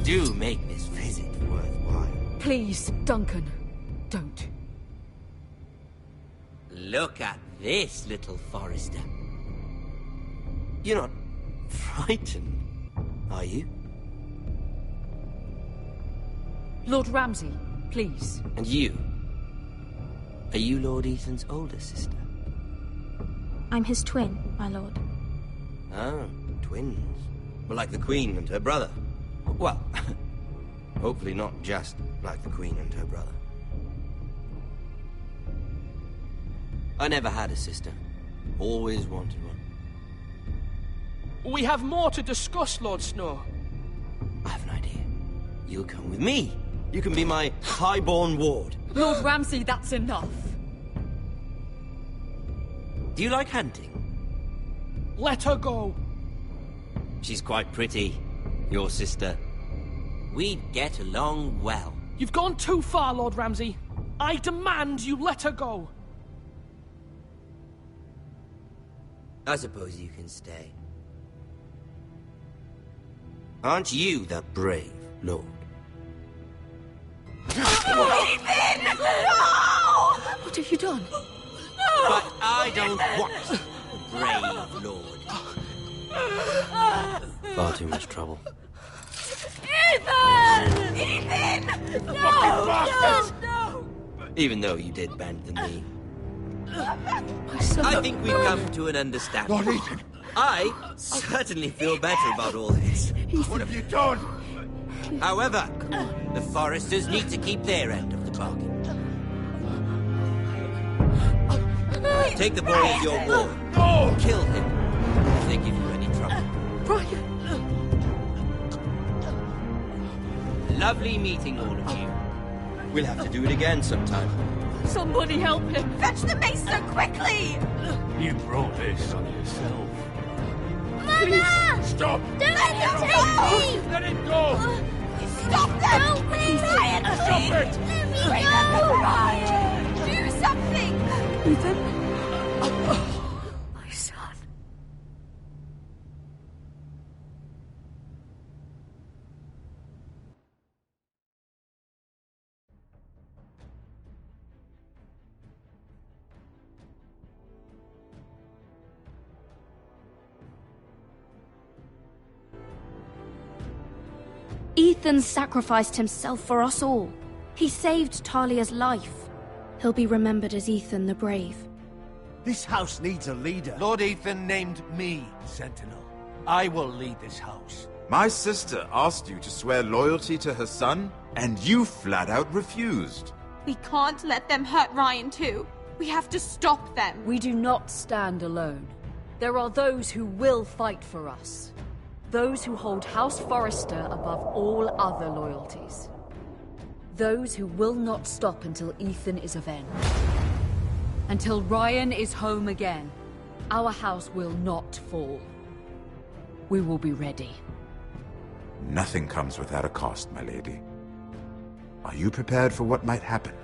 do make this visit worthwhile. Please, Duncan, don't. Look at this, little Forrester. You're not frightened, are you? Lord Ramsay, please. And you? Are you Lord Ethan's older sister? I'm his twin, my lord. Ah, twins. Well, like the Queen and her brother. Well, hopefully not just like the Queen and her brother. I never had a sister. Always wanted one. We have more to discuss, Lord Snow. I have an idea. You'll come with me. You can be my highborn ward. Lord Ramsay, that's enough. Do you like hunting? Let her go. She's quite pretty, your sister. We'd get along well. You've gone too far, Lord Ramsay. I demand you let her go. I suppose you can stay. Aren't you the brave lord? Ethan! No! What have you done? No! But I don't want the brave lord. Far too much trouble. Ethan! Ethan! No! No! Even though you did bend the knee. My son. I think we've come to an understanding. Lord Ethan! I certainly feel better about all this. What have you done? However, the Forresters need to keep their end of the bargain. Take the boy as your ward. No! Kill him if they give you any trouble. Brian! Lovely meeting all of you. We'll have to do it again sometime. Somebody help him! Fetch the mace so quickly! You brought this on yourself. Mother! Stop! Don't let him take me! Let him go! Stop them! No, please! Ryan, Stop it! Let me Remember, go! Ryan! Do something! Ethan? My son. Ethan sacrificed himself for us all. He saved Talia's life. He'll be remembered as Ethan the Brave. This house needs a leader. Lord Ethan named me Sentinel. I will lead this house. My sister asked you to swear loyalty to her son, and you flat out refused. We can't let them hurt Ryan too. We have to stop them. We do not stand alone. There are those who will fight for us. Those who hold House Forrester above all other loyalties. Those who will not stop until Ethan is avenged. Until Ryan is home again, our house will not fall. We will be ready. Nothing comes without a cost, my lady. Are you prepared for what might happen?